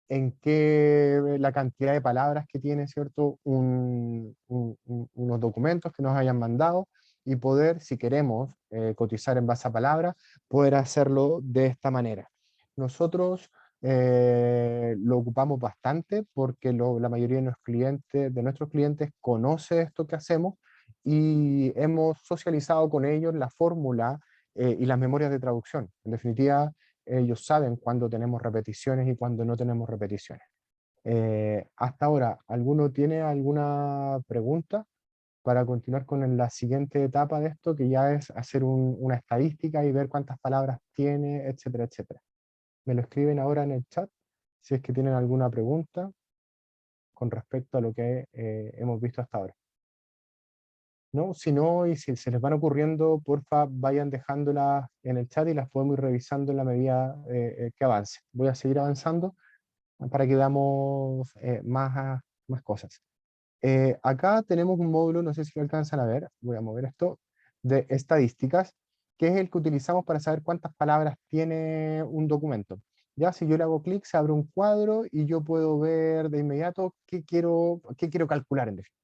en qué la cantidad de palabras que tiene, ¿cierto? Unos documentos que nos hayan mandado y poder, si queremos cotizar en base a palabras, poder hacerlo de esta manera. Nosotros lo ocupamos bastante porque la mayoría de nuestros clientes conoce esto que hacemos y hemos socializado con ellos la fórmula y las memorias de traducción. En definitiva, ellos saben cuándo tenemos repeticiones y cuándo no tenemos repeticiones. Hasta ahora, ¿alguno tiene alguna pregunta para continuar con la siguiente etapa de esto, que ya es hacer una estadística y ver cuántas palabras tiene, etcétera, etcétera? Me lo escriben ahora en el chat si es que tienen alguna pregunta con respecto a lo que hemos visto hasta ahora. ¿No? Si no, y si se les van ocurriendo, porfa, vayan dejándolas en el chat y las podemos ir revisando en la medida que avance. Voy a seguir avanzando para que veamos más cosas. Acá tenemos un módulo, no sé si lo alcanzan a ver, voy a mover esto, de estadísticas, que es el que utilizamos para saber cuántas palabras tiene un documento. Ya si yo le hago clic, se abre un cuadro y yo puedo ver de inmediato qué quiero calcular en definitiva.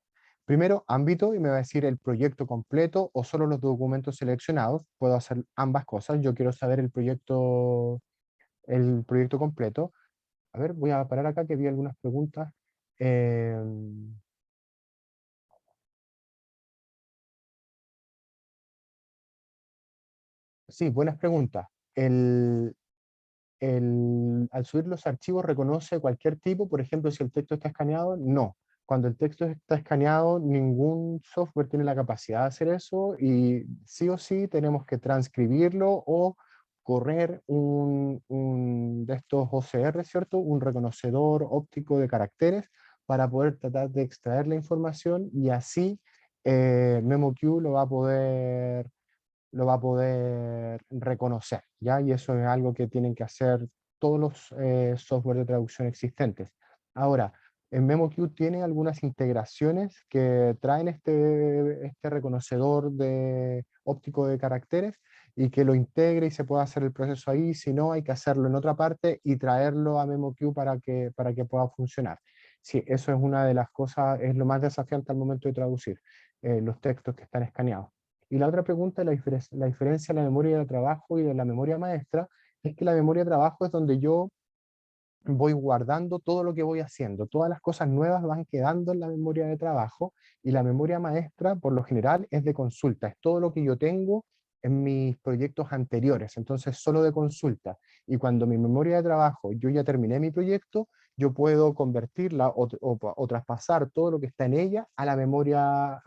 Primero, ámbito, y me va a decir el proyecto completo o solo los documentos seleccionados. Puedo hacer ambas cosas. Yo quiero saber el proyecto completo. A ver, voy a parar acá que vi algunas preguntas. Sí, buenas preguntas. Al subir los archivos reconoce cualquier tipo, por ejemplo, si el texto está escaneado, no. Cuando el texto está escaneado, ningún software tiene la capacidad de hacer eso y sí o sí tenemos que transcribirlo o correr un de estos OCR, ¿cierto? Un reconocedor óptico de caracteres para poder tratar de extraer la información y así MemoQ lo va a poder reconocer, ¿ya? Y eso es algo que tienen que hacer todos los software de traducción existentes. Ahora, en MemoQ tiene algunas integraciones que traen este reconocedor óptico de caracteres y que lo integre y se pueda hacer el proceso ahí, si no hay que hacerlo en otra parte y traerlo a MemoQ para que pueda funcionar. Sí, eso es una de las cosas, es lo más desafiante al momento de traducir los textos que están escaneados. Y la otra pregunta, la diferencia de la memoria de trabajo y de la memoria maestra, es que la memoria de trabajo es donde yo voy guardando todo lo que voy haciendo. Todas las cosas nuevas van quedando en la memoria de trabajo y la memoria maestra, por lo general, es de consulta. Es todo lo que yo tengo en mis proyectos anteriores, entonces solo de consulta. Y cuando mi memoria de trabajo, yo ya terminé mi proyecto, yo puedo convertirla o traspasar todo lo que está en ella a la memoria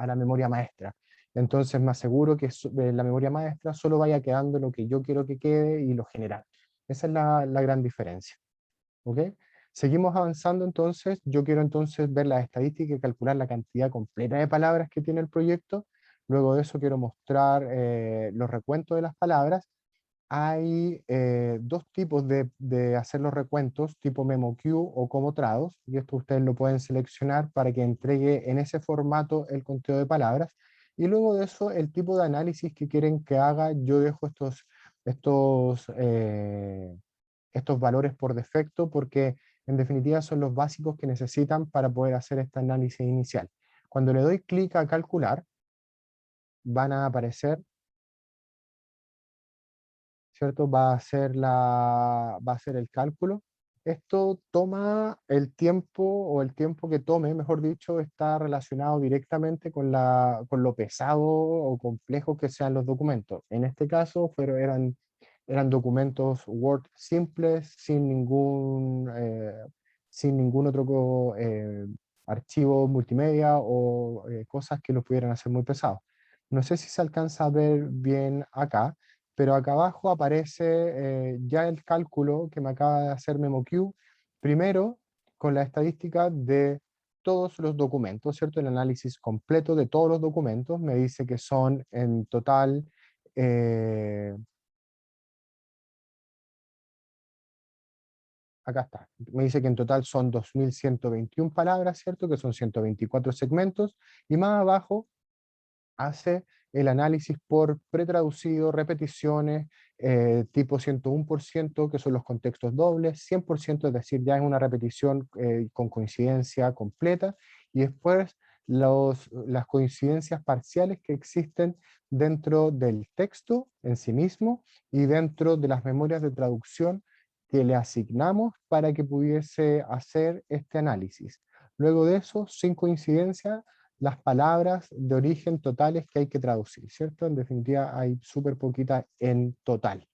maestra. Entonces me aseguro que la memoria maestra solo vaya quedando lo que yo quiero que quede y lo general. Esa es la gran diferencia. ¿Ok? Seguimos avanzando entonces. Yo quiero entonces ver las estadísticas y calcular la cantidad completa de palabras que tiene el proyecto. Luego de eso quiero mostrar los recuentos de las palabras. Hay dos tipos de hacer los recuentos, tipo MemoQ o como Trados, y esto ustedes lo pueden seleccionar para que entregue en ese formato el conteo de palabras. Y luego de eso, el tipo de análisis que quieren que haga, yo dejo estos valores por defecto, porque en definitiva son los básicos que necesitan para poder hacer este análisis inicial. Cuando le doy clic a calcular, van a aparecer, ¿cierto? Va a ser el cálculo. Esto toma el tiempo, o el tiempo que tome, mejor dicho, está relacionado directamente con lo pesado o complejo que sean los documentos. En este caso eran documentos Word simples, sin ningún otro archivo multimedia o cosas que los pudieran hacer muy pesados. No sé si se alcanza a ver bien acá, pero acá abajo aparece ya el cálculo que me acaba de hacer MemoQ, primero con la estadística de todos los documentos, ¿cierto? El análisis completo de todos los documentos me dice que son en total, acá está, me dice que en total son 2121 palabras, ¿cierto? Que son 124 segmentos, y más abajo hace el análisis por pretraducido, repeticiones, tipo 101%, que son los contextos dobles, 100%, es decir, ya es una repetición con coincidencia completa, y después las coincidencias parciales que existen dentro del texto en sí mismo y dentro de las memorias de traducción que le asignamos para que pudiese hacer este análisis. Luego de eso, sin coincidencia, las palabras de origen totales que hay que traducir, ¿cierto? En definitiva hay súper poquitas en total.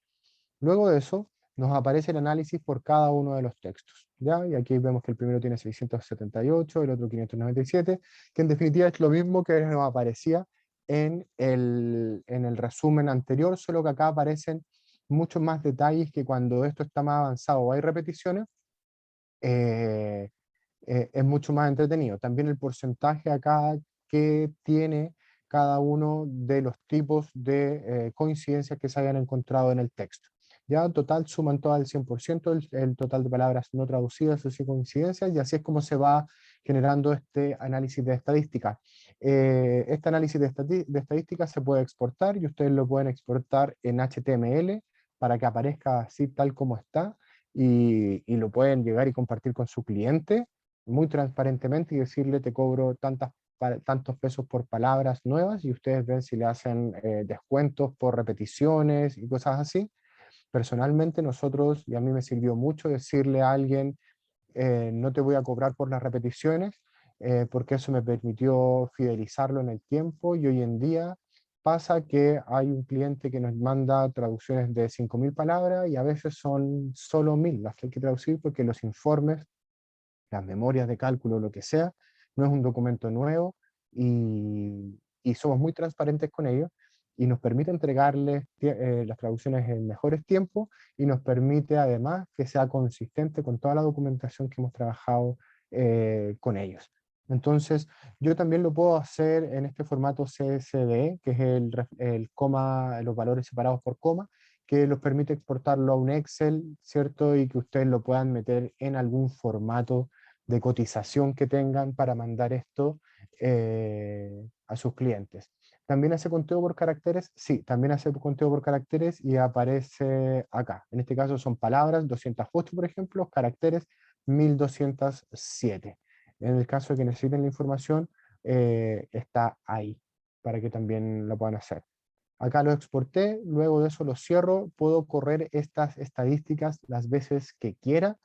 Luego de eso nos aparece el análisis por cada uno de los textos, ¿ya? Y aquí vemos que el primero tiene 678, el otro 597, que en definitiva es lo mismo que nos aparecía en el resumen anterior, solo que acá aparecen muchos más detalles que cuando esto está más avanzado o hay repeticiones, eh, es mucho más entretenido. También el porcentaje acá que tiene cada uno de los tipos de coincidencias que se hayan encontrado en el texto. Ya en total suman todo al 100% el total de palabras no traducidas o sin coincidencias, y así es como se va generando este análisis de estadística. Este análisis de estadística se puede exportar, y ustedes lo pueden exportar en HTML para que aparezca así tal como está, y lo pueden llegar y compartir con su cliente muy transparentemente y decirle: te cobro tantos pesos por palabras nuevas, y ustedes ven si le hacen descuentos por repeticiones y cosas así. Personalmente nosotros, y a mí me sirvió mucho decirle a alguien: no te voy a cobrar por las repeticiones, porque eso me permitió fidelizarlo en el tiempo, y hoy en día pasa que hay un cliente que nos manda traducciones de 5.000 palabras, y a veces son solo 1.000 las que hay que traducir, porque los informes, las memorias de cálculo, lo que sea, no es un documento nuevo, y somos muy transparentes con ellos, y nos permite entregarles las traducciones en mejores tiempos, y nos permite además que sea consistente con toda la documentación que hemos trabajado con ellos. Entonces, yo también lo puedo hacer en este formato CSV, que es el coma, los valores separados por coma, que los permite exportarlo a un Excel, ¿cierto? Y que ustedes lo puedan meter en algún formato de cotización que tengan para mandar esto a sus clientes. ¿También hace conteo por caracteres? Sí, también hace conteo por caracteres, y aparece acá. En este caso son palabras, 208 por ejemplo, caracteres 1207. En el caso de que necesiten la información, está ahí, para que también lo puedan hacer. Acá lo exporté, luego de eso lo cierro, puedo correr estas estadísticas las veces que quiera,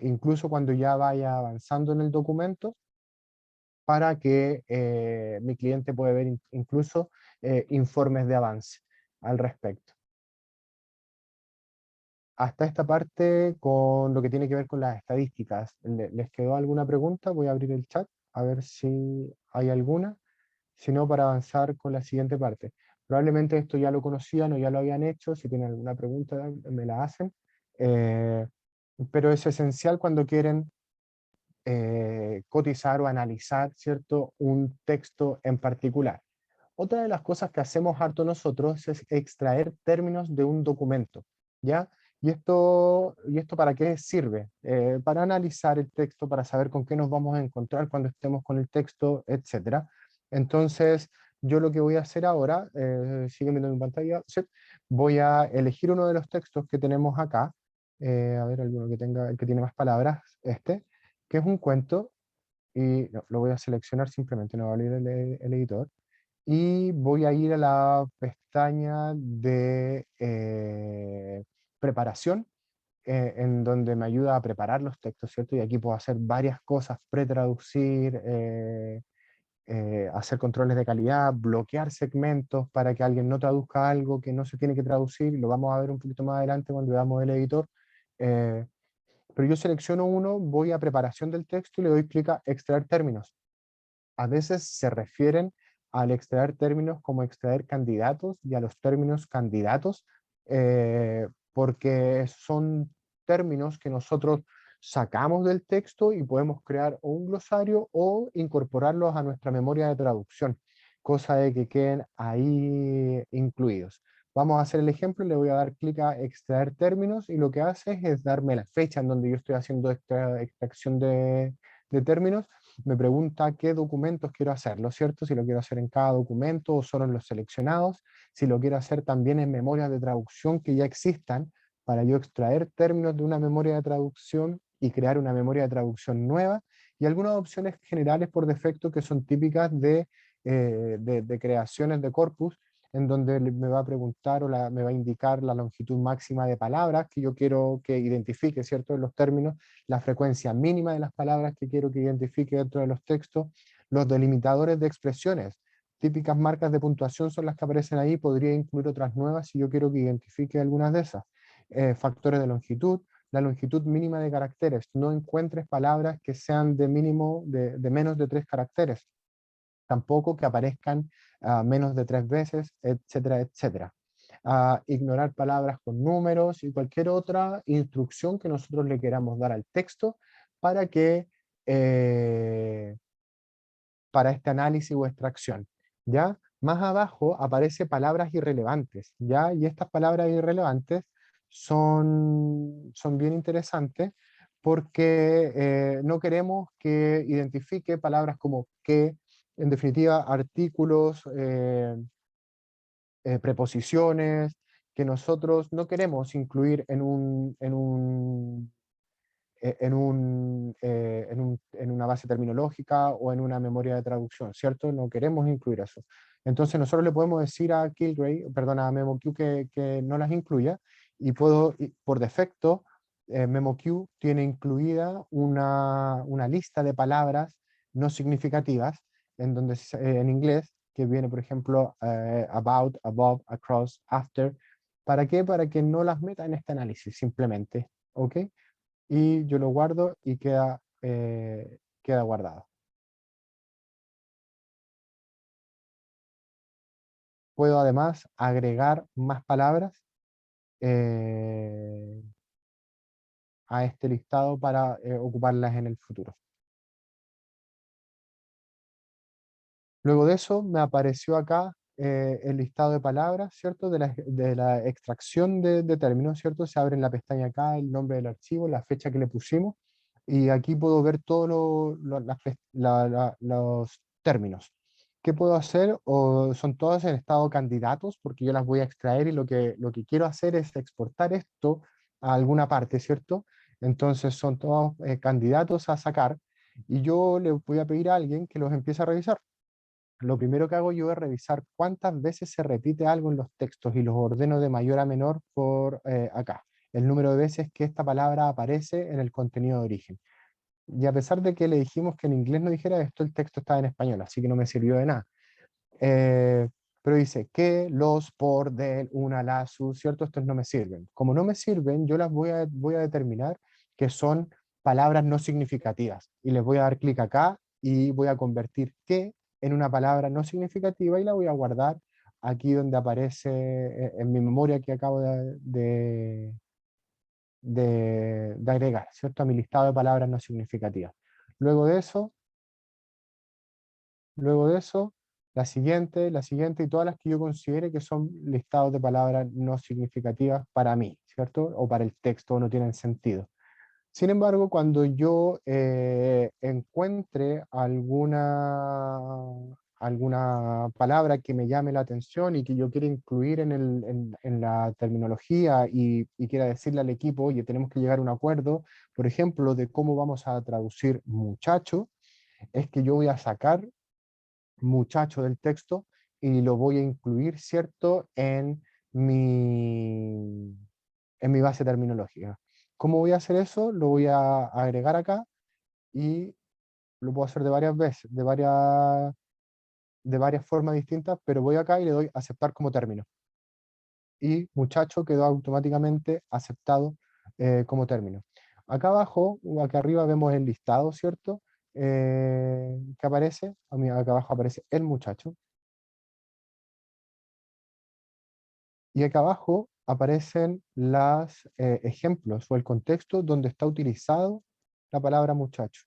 incluso cuando ya vaya avanzando en el documento, para que mi cliente pueda ver incluso informes de avance. al respecto. Hasta esta parte con lo que tiene que ver con las estadísticas. ¿Les quedó alguna pregunta? Voy a abrir el chat a ver si hay alguna. Si no, para avanzar con la siguiente parte. Probablemente esto ya lo conocían o ya lo habían hecho. Si tienen alguna pregunta, me la hacen. Pero es esencial cuando quieren cotizar o analizar, ¿cierto?, un texto en particular. Otra de las cosas que hacemos harto nosotros es extraer términos de un documento, ¿ya? ¿Y esto para qué sirve? Para analizar el texto, para saber con qué nos vamos a encontrar cuando estemos con el texto, etc. Entonces, yo lo que voy a hacer ahora, siguen viendo mi pantalla, sí, voy a elegir uno de los textos que tenemos acá, a ver, alguno que tenga, el que tiene más palabras, que es un cuento, y no, lo voy a seleccionar simplemente, no voy a abrir el editor, y voy a ir a la pestaña de preparación, en donde me ayuda a preparar los textos, ¿cierto? Y aquí puedo hacer varias cosas, pretraducir, hacer controles de calidad, bloquear segmentos para que alguien no traduzca algo que no se tiene que traducir, lo vamos a ver un poquito más adelante cuando veamos el editor. Pero yo selecciono uno, voy a preparación del texto y le doy clic a extraer términos. A veces se refieren al extraer términos como extraer candidatos y a los términos candidatos, porque son términos que nosotros sacamos del texto y podemos crear o un glosario o incorporarlos a nuestra memoria de traducción, cosa de que queden ahí incluidos. Vamos a hacer el ejemplo, le voy a dar clic a extraer términos y lo que hace es darme la fecha en donde yo estoy haciendo esta extracción de términos. Me pregunta qué documentos quiero hacerlo, ¿cierto? Si lo quiero hacer en cada documento o solo en los seleccionados, si lo quiero hacer también en memorias de traducción que ya existan, para yo extraer términos de una memoria de traducción y crear una memoria de traducción nueva, y algunas opciones generales por defecto que son típicas de creaciones de corpus, en donde me va a preguntar o me va a indicar la longitud máxima de palabras que yo quiero que identifique, ¿cierto?, en los términos, la frecuencia mínima de las palabras que quiero que identifique dentro de los textos, los delimitadores de expresiones, típicas marcas de puntuación son las que aparecen ahí, podría incluir otras nuevas si yo quiero que identifique algunas de esas. Factores de longitud, la longitud mínima de caracteres, no encuentres palabras que sean de menos de 3 caracteres, tampoco que aparezcan menos de 3 veces, etcétera, etcétera. Ignorar palabras con números y cualquier otra instrucción que nosotros le queramos dar al texto para que para este análisis o extracción, ¿ya? Más abajo aparece palabras irrelevantes, ¿ya? Y estas palabras irrelevantes son bien interesantes porque no queremos que identifique palabras como que, en definitiva, artículos, preposiciones, que nosotros no queremos incluir en una base terminológica o en una memoria de traducción, ¿cierto? No queremos incluir eso. Entonces nosotros le podemos decir a Kilgrave, perdón, a MemoQ que no las incluya, y por defecto, MemoQ tiene incluida una lista de palabras no significativas, en inglés, que viene, por ejemplo, about, above, across, after. ¿Para qué? Para que no las meta en este análisis, simplemente. ¿Ok? Y yo lo guardo y queda guardado. Puedo además agregar más palabras eh, a este listado para ocuparlas en el futuro. Luego de eso me apareció acá el listado de palabras, ¿cierto? De la extracción de términos, ¿cierto? Se abre en la pestaña acá el nombre del archivo, la fecha que le pusimos, y aquí puedo ver todos los términos. ¿Qué puedo hacer? Son todas en estado candidatos, porque yo las voy a extraer y lo que quiero hacer es exportar esto a alguna parte, ¿cierto? Entonces son todos candidatos a sacar, y yo le voy a pedir a alguien que los empiece a revisar. Lo primero que hago yo es revisar cuántas veces se repite algo en los textos y los ordeno de mayor a menor por acá. El número de veces que esta palabra aparece en el contenido de origen. Y a pesar de que le dijimos que en inglés no dijera esto, el texto estaba en español, así que no me sirvió de nada. pero dice que, los, por, del, una, la, su, ¿cierto? Estos no me sirven. Como no me sirven, yo las voy a determinar que son palabras no significativas. Y les voy a dar clic acá y voy a convertir que en una palabra no significativa y la voy a guardar aquí donde aparece en mi memoria que acabo de agregar, ¿cierto? A mi listado de palabras no significativas. Luego de eso, la siguiente y todas las que yo considere que son listados de palabras no significativas para mí, ¿cierto? O para el texto, no tienen sentido. Sin embargo, cuando yo encuentre alguna palabra que me llame la atención y que yo quiera incluir en la terminología y quiera decirle al equipo, oye, tenemos que llegar a un acuerdo, por ejemplo, de cómo vamos a traducir muchacho, es que yo voy a sacar muchacho del texto y lo voy a incluir, ¿cierto?, en mi base terminológica. ¿Cómo voy a hacer eso? Lo voy a agregar acá y lo puedo hacer de varias veces, de varias formas distintas, pero voy acá y le doy aceptar como término. Y muchacho quedó automáticamente aceptado como término. Acá abajo, o acá arriba vemos el listado, ¿cierto? Que aparece, a mí acá abajo aparece el muchacho. Y acá abajo aparecen los ejemplos o el contexto donde está utilizado la palabra muchacho.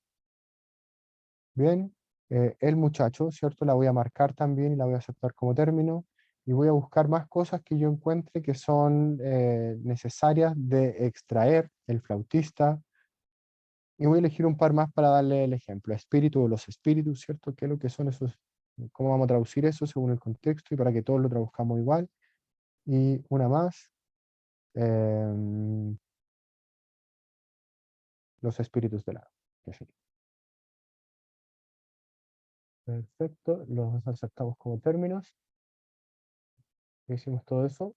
Bien, el muchacho, ¿cierto? La voy a marcar también y la voy a aceptar como término. Y voy a buscar más cosas que yo encuentre que son necesarias de extraer el flautista. Y voy a elegir un par más para darle el ejemplo. Espíritu o los espíritus, ¿cierto? ¿Qué es lo que son esos? ¿Cómo vamos a traducir eso según el contexto y para que todos lo traduzcamos igual? Y una más. em, los espíritus del agua. Que sí. Perfecto, los aceptamos como términos. Hicimos todo eso.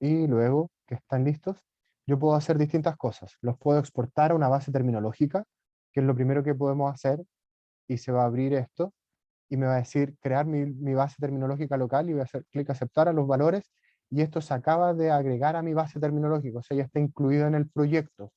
Y luego que están listos, yo puedo hacer distintas cosas. Los puedo exportar a una base terminológica, que es lo primero que podemos hacer, y se va a abrir esto, y me va a decir crear mi base terminológica local, y voy a hacer clic aceptar a los valores, y esto se acaba de agregar a mi base terminológica, o sea, ya está incluido en el proyecto.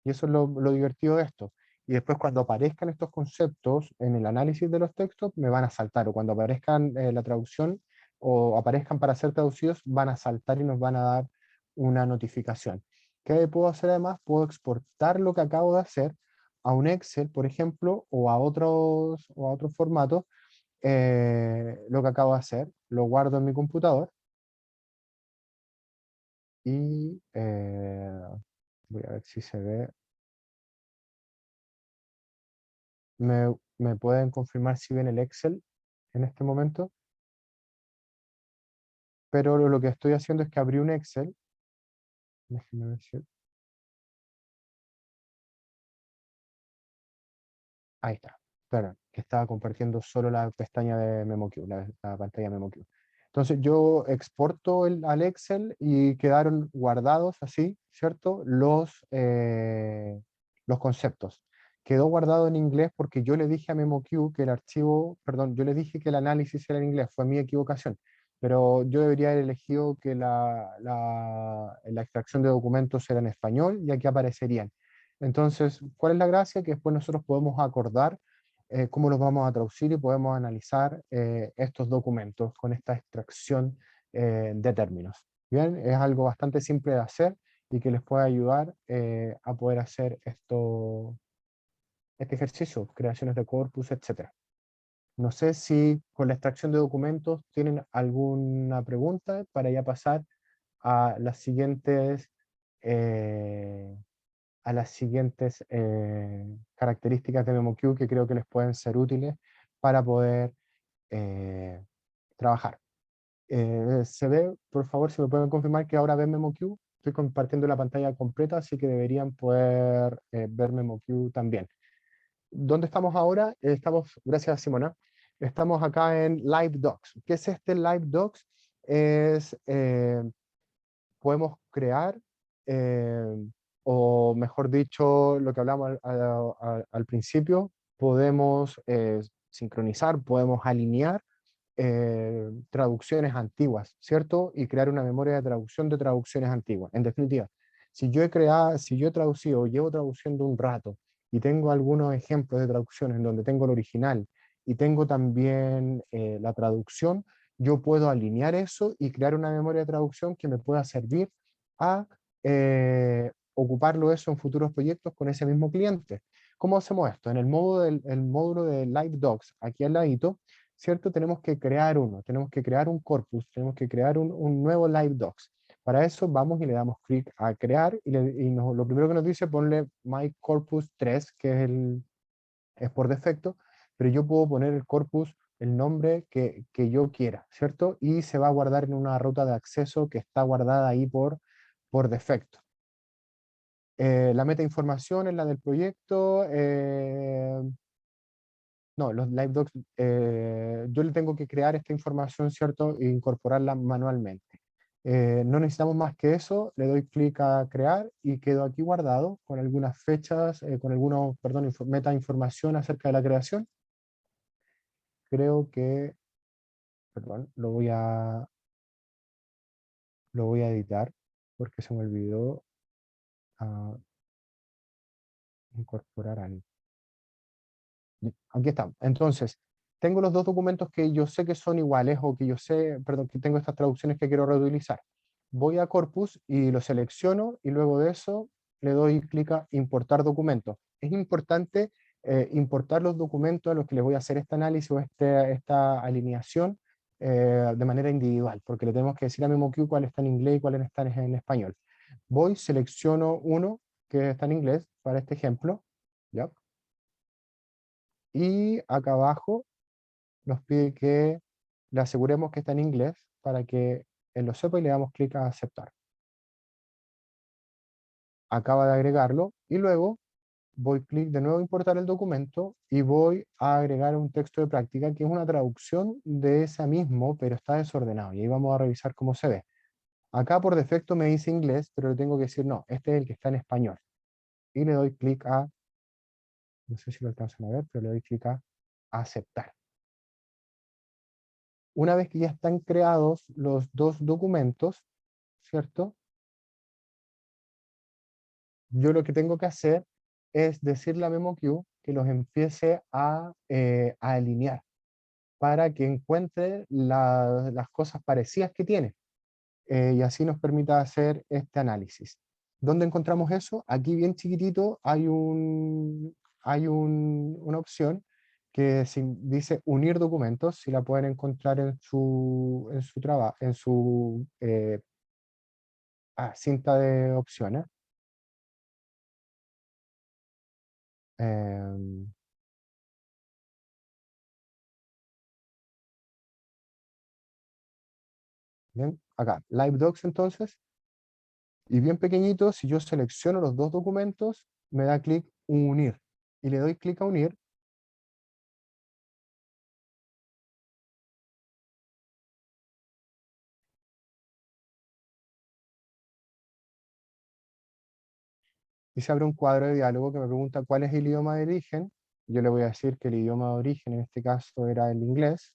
Y eso es lo divertido de esto. Y después cuando aparezcan estos conceptos en el análisis de los textos, me van a saltar, o cuando aparezcan la traducción, o aparezcan para ser traducidos, van a saltar y nos van a dar una notificación. ¿Qué puedo hacer además? Puedo exportar lo que acabo de hacer a un Excel, por ejemplo, o a otros formatos, lo que acabo de hacer, lo guardo en mi computador y voy a ver si se ve. ¿Me pueden confirmar si ven el Excel en este momento? Pero lo que estoy haciendo es que abrí un Excel. Déjenme ver ahí está. Claro, que estaba compartiendo solo la pestaña de MemoQ, la pantalla de MemoQ. Entonces yo exporto al Excel y quedaron guardados así, ¿cierto? Los conceptos. Quedó guardado en inglés porque yo le dije a MemoQ que el archivo, perdón, yo le dije que el análisis era en inglés, fue mi equivocación. Pero yo debería haber elegido que la extracción de documentos era en español y aquí aparecerían. Entonces, ¿cuál es la gracia? Que después nosotros podemos acordar cómo los vamos a traducir y podemos analizar estos documentos con esta extracción de términos. Bien, es algo bastante simple de hacer y que les puede ayudar a poder hacer este ejercicio, creaciones de corpus, etc. No sé si con la extracción de documentos tienen alguna pregunta para ya pasar a las siguientes eh, características de MemoQ que creo que les pueden ser útiles para poder eh, trabajar. ¿Se ve? Por favor, si me pueden confirmar que ahora ven MemoQ. Estoy compartiendo la pantalla completa, así que deberían poder ver MemoQ también. ¿Dónde estamos ahora? Gracias Simona, estamos acá en Live Docs. ¿Qué es este Live Docs? Podemos crear, o mejor dicho, lo que hablamos al principio, podemos sincronizar, podemos alinear traducciones antiguas, ¿cierto? Y crear una memoria de traducciones antiguas. En definitiva, si yo he traducido o llevo traduciendo un rato y tengo algunos ejemplos de traducciones en donde tengo el original y tengo también la traducción, yo puedo alinear eso y crear una memoria de traducción que me pueda servir a ocuparlo eso en futuros proyectos con ese mismo cliente. ¿Cómo hacemos esto? En el módulo de Live Docs, aquí al ladito, ¿cierto? Tenemos que crear tenemos que crear un corpus, tenemos que crear un nuevo Live Docs. Para eso vamos y le damos clic a crear lo primero que nos dice ponle My Corpus 3, que es por defecto, pero yo puedo poner el corpus, el nombre que yo quiera, ¿cierto? Y se va a guardar en una ruta de acceso que está guardada ahí por defecto. La meta información es la del proyecto. No, los live docs, yo le tengo que crear esta información, ¿cierto? E incorporarla manualmente. No necesitamos más que eso, le doy clic a crear y quedo aquí guardado con algunas fechas, con algunos, perdón, meta información acerca de la creación. Creo que, perdón, lo voy a editar porque se me olvidó incorporar algo. Aquí está. Entonces, tengo los dos documentos que yo sé que son iguales o que yo sé, perdón, que tengo estas traducciones que quiero reutilizar. Voy a Corpus y lo selecciono y luego de eso le doy clic a importar documentos. Es importante importar los documentos a los que les voy a hacer este análisis o esta alineación de manera individual, porque le tenemos que decir a MemoQ cuál está en inglés y cuál está en español. Voy, selecciono uno que está en inglés para este ejemplo, ¿ya? Y acá abajo nos pide que le aseguremos que está en inglés para que él lo sepa y le damos clic a aceptar. Acaba de agregarlo y luego voy clic de nuevo a importar el documento y voy a agregar un texto de práctica que es una traducción de ese mismo, pero está desordenado y ahí vamos a revisar cómo se ve. Acá por defecto me dice inglés, pero le tengo que decir no, este es el que está en español. Y le doy clic a, no sé si lo alcanzan a ver, pero le doy clic a aceptar. Una vez que ya están creados los dos documentos, ¿cierto? Yo lo que tengo que hacer es decirle a MemoQ que los empiece a alinear para que encuentre las cosas parecidas que tiene y así nos permita hacer este análisis. ¿Dónde encontramos eso? Aquí bien chiquitito una opción que dice unir documentos, si la pueden encontrar en su cinta de opciones. Em, Bien, acá, Live Docs entonces, y bien pequeñito, si yo selecciono los dos documentos, me da clic unir, y le doy clic a unir, y se abre un cuadro de diálogo que me pregunta cuál es el idioma de origen. Yo le voy a decir que el idioma de origen en este caso era el inglés,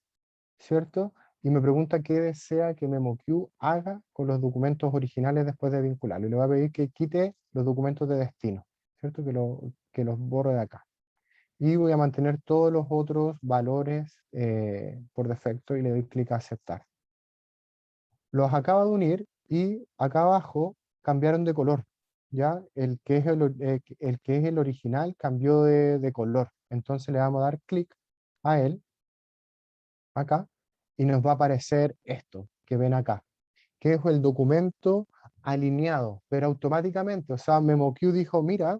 ¿cierto? Y me pregunta qué desea que MemoQ haga con los documentos originales después de vincularlo. Y le voy a pedir que quite los documentos de destino, ¿cierto? Que los borre de acá. Y voy a mantener todos los otros valores por defecto y le doy clic a aceptar. Los acaba de unir y acá abajo cambiaron de color. ¿Ya? El que es el original cambió de color. Entonces le vamos a dar clic a él, acá, y nos va a aparecer esto que ven acá, que es el documento alineado, pero automáticamente. O sea, MemoQ dijo, mira,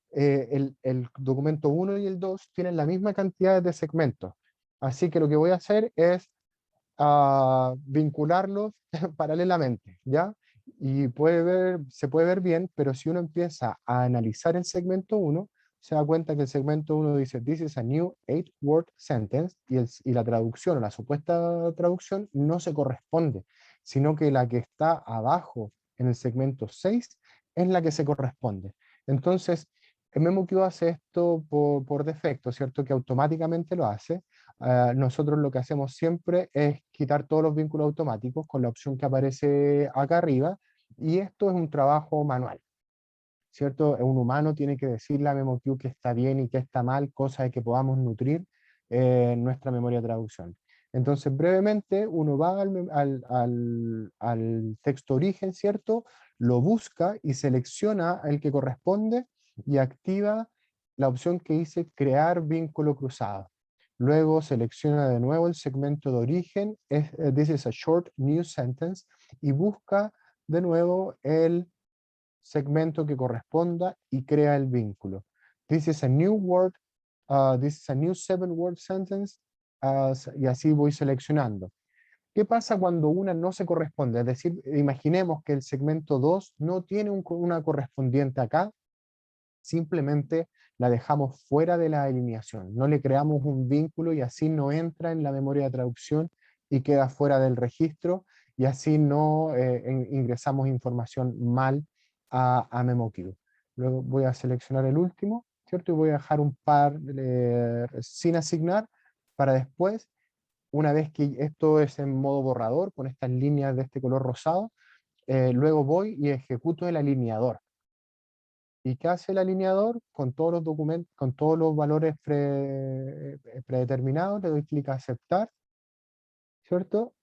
el documento 1 y el 2 tienen la misma cantidad de segmentos. Así que lo que voy a hacer es vincularlos paralelamente, ¿ya? Y se puede ver bien, pero si uno empieza a analizar el segmento 1, se da cuenta que el segmento 1 dice, this is a new 8-word sentence, y la traducción o la supuesta traducción no se corresponde, sino que la que está abajo en el segmento 6 es la que se corresponde. Entonces, el MemoQ hace esto por defecto, ¿cierto? Que automáticamente lo hace, nosotros lo que hacemos siempre es quitar todos los vínculos automáticos con la opción que aparece acá arriba, y esto es un trabajo manual, ¿cierto? Un humano tiene que decirle a MemoQ que está bien y que está mal, cosa de que podamos nutrir nuestra memoria de traducción. Entonces, brevemente, uno va al texto origen, ¿cierto? Lo busca y selecciona el que corresponde y activa la opción que dice crear vínculo cruzado. Luego selecciona de nuevo el segmento de origen, this is a short new sentence, y busca de nuevo el segmento que corresponda y crea el vínculo. This is a new word, this is a new 7-word sentence, y así voy seleccionando. ¿Qué pasa cuando una no se corresponde? Es decir, imaginemos que el segmento 2 no tiene una correspondiente acá, simplemente la dejamos fuera de la alineación, no le creamos un vínculo y así no entra en la memoria de traducción y queda fuera del registro, y así no ingresamos información mal a MemoQ. Luego voy a seleccionar el último, ¿cierto? Y voy a dejar un par sin asignar para después, una vez que esto es en modo borrador, con estas líneas de este color rosado, luego voy y ejecuto el alineador. ¿Y qué hace el alineador? Con todos los documentos, con todos los valores predeterminados, le doy clic a aceptar, ¿cierto?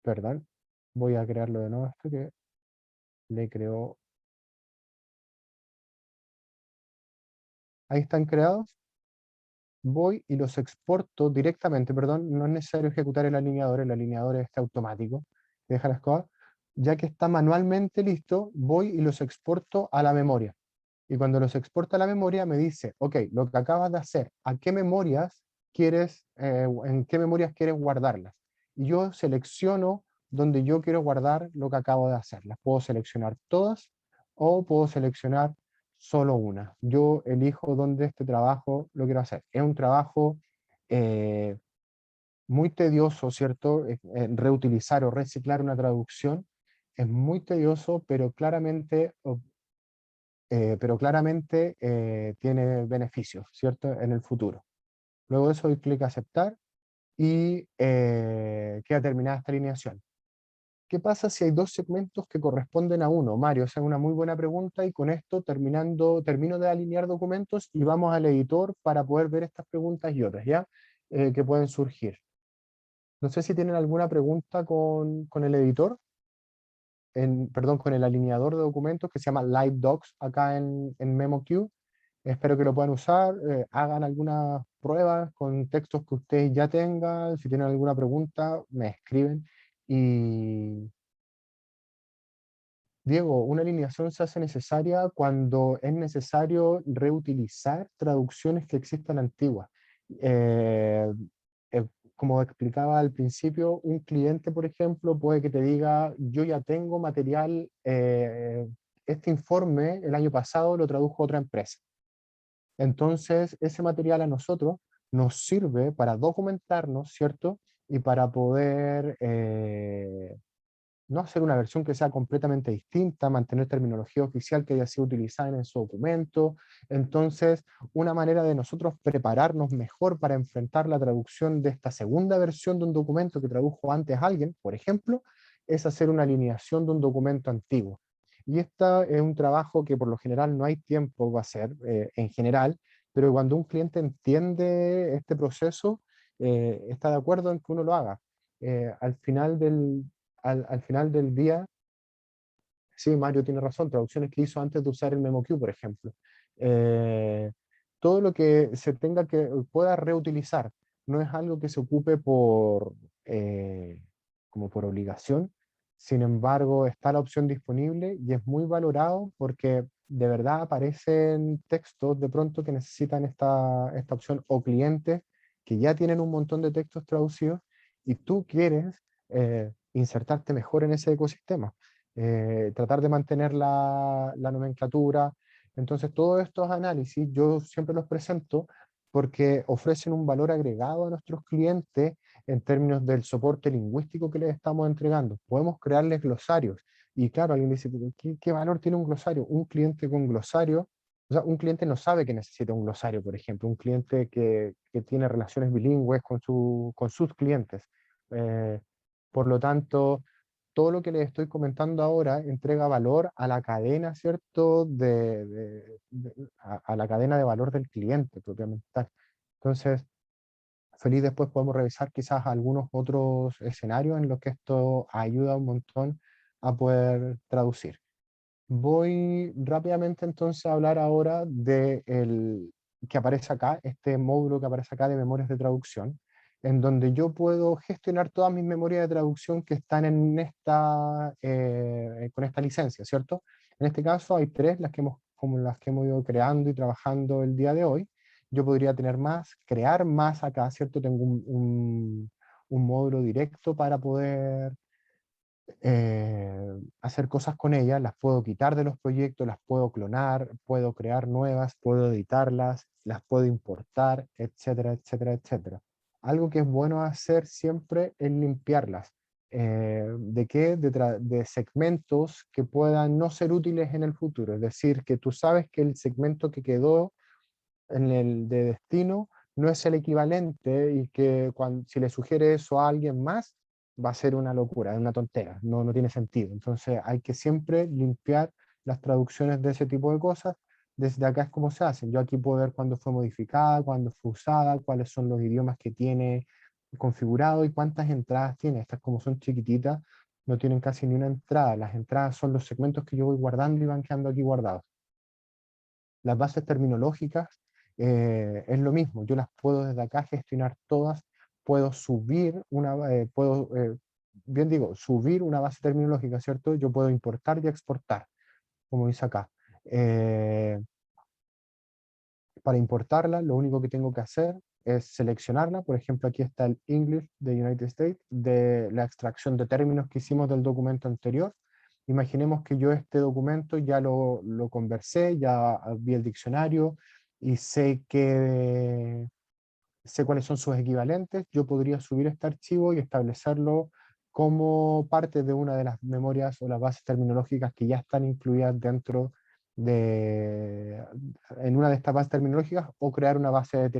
Perdón, voy a crearlo de nuevo, esto que le creó. Ahí están creados. Voy y los exporto directamente, perdón, no es necesario ejecutar el alineador está automático, deja las cosas. Ya que está manualmente listo, voy y los exporto a la memoria. Y cuando los exporta a la memoria me dice, ok, lo que acabas de hacer, ¿a qué memorias quieres, en qué memorias quieres guardarlas? Y yo selecciono donde yo quiero guardar lo que acabo de hacer. Las puedo seleccionar todas o puedo seleccionar solo una. Yo elijo dónde este trabajo lo quiero hacer. Es un trabajo eh, muy tedioso, ¿cierto? Reutilizar o reciclar una traducción es muy tedioso, pero claramente tiene beneficios, ¿cierto? En el futuro. Luego de eso doy clic a aceptar y queda terminada esta alineación. ¿Qué pasa si hay dos segmentos que corresponden a uno? Mario, esa es una muy buena pregunta, y con esto termino de alinear documentos y vamos al editor para poder ver estas preguntas y otras, ¿ya? Que pueden surgir. No sé si tienen alguna pregunta con el editor. Perdón, con el alineador de documentos que se llama Live Docs acá en MemoQ. Espero que lo puedan usar, hagan algunas pruebas con textos que ustedes ya tengan. Si tienen alguna pregunta, me escriben. Y Diego, una alineación se hace necesaria cuando es necesario reutilizar traducciones que existan antiguas. Eh, Como explicaba al principio, un cliente, por ejemplo, puede que te diga, yo ya tengo material, este informe el año pasado lo tradujo otra empresa. Entonces, ese material a nosotros nos sirve para documentarnos, ¿cierto? Y para poder no hacer una versión que sea completamente distinta, mantener terminología oficial que haya sido utilizada en su documento. Entonces, una manera de nosotros prepararnos mejor para enfrentar la traducción de esta segunda versión de un documento que tradujo antes alguien, por ejemplo, es hacer una alineación de un documento antiguo. Y este es un trabajo que por lo general no hay tiempo para hacer, en general, pero cuando un cliente entiende este proceso, está de acuerdo en que uno lo haga. Al final del día, sí, Mario tiene razón, traducciones que hizo antes de usar el MemoQ, por ejemplo. Eh, Todo lo que se tenga que pueda reutilizar, no es algo que se ocupe como por obligación. Sin embargo, está la opción disponible y es muy valorado porque de verdad aparecen textos de pronto que necesitan esta opción, o clientes que ya tienen un montón de textos traducidos y tú quieres insertarte mejor en ese ecosistema, tratar de mantener la nomenclatura. Entonces, todos estos análisis yo siempre los presento porque ofrecen un valor agregado a nuestros clientes en términos del soporte lingüístico que les estamos entregando. Podemos crearles glosarios. Y claro, alguien dice, ¿qué valor tiene un glosario? Un cliente con glosario O sea, un cliente no sabe que necesita un glosario, por ejemplo, un cliente que tiene relaciones bilingües con sus clientes. Eh, por lo tanto, todo lo que les estoy comentando ahora entrega valor a la cadena, ¿cierto? A la cadena de valor del cliente, propiamente tal. Entonces, feliz después podemos revisar quizás algunos otros escenarios en los que esto ayuda un montón a poder traducir. Voy rápidamente entonces a hablar ahora de el que aparece acá, este módulo que aparece acá de memorias de traducción, en donde yo puedo gestionar todas mis memorias de traducción que están en con esta licencia, ¿cierto? En este caso hay tres, como las que hemos ido creando y trabajando el día de hoy. Yo podría tener más, crear más acá, ¿cierto? Tengo un módulo directo para poder hacer cosas con ellas, las puedo quitar de los proyectos, las puedo clonar, puedo crear nuevas, puedo editarlas, las puedo importar, etcétera, etcétera, etcétera. Algo que es bueno hacer siempre es limpiarlas. ¿De qué? De segmentos que puedan no ser útiles en el futuro. Es decir, que tú sabes que el segmento que quedó en el de destino no es el equivalente y que si le sugiere eso a alguien más, va a ser una locura, es una tontera, no tiene sentido. Entonces hay que siempre limpiar las traducciones de ese tipo de cosas. Desde acá es como se hacen. Yo aquí puedo ver cuándo fue modificada, cuándo fue usada, cuáles son los idiomas que tiene configurado y cuántas entradas tiene. Estas como son chiquititas, no tienen casi ni una entrada. Las entradas son los segmentos que yo voy guardando y van quedando aquí guardados. Las bases terminológicas es lo mismo, yo las puedo desde acá gestionar todas, puedo subir bien digo, subir una base terminológica, ¿cierto? Yo puedo importar y exportar, como dice acá. Para importarla, lo único que tengo que hacer es seleccionarla. Por ejemplo, aquí está el English de United States, de la extracción de términos que hicimos del documento anterior. Imaginemos que yo este documento ya lo conversé, ya vi el diccionario y sé cuáles son sus equivalentes. Yo podría subir este archivo y establecerlo como parte de una de las memorias o las bases terminológicas que ya están incluidas dentro en una de estas bases terminológicas, o crear una base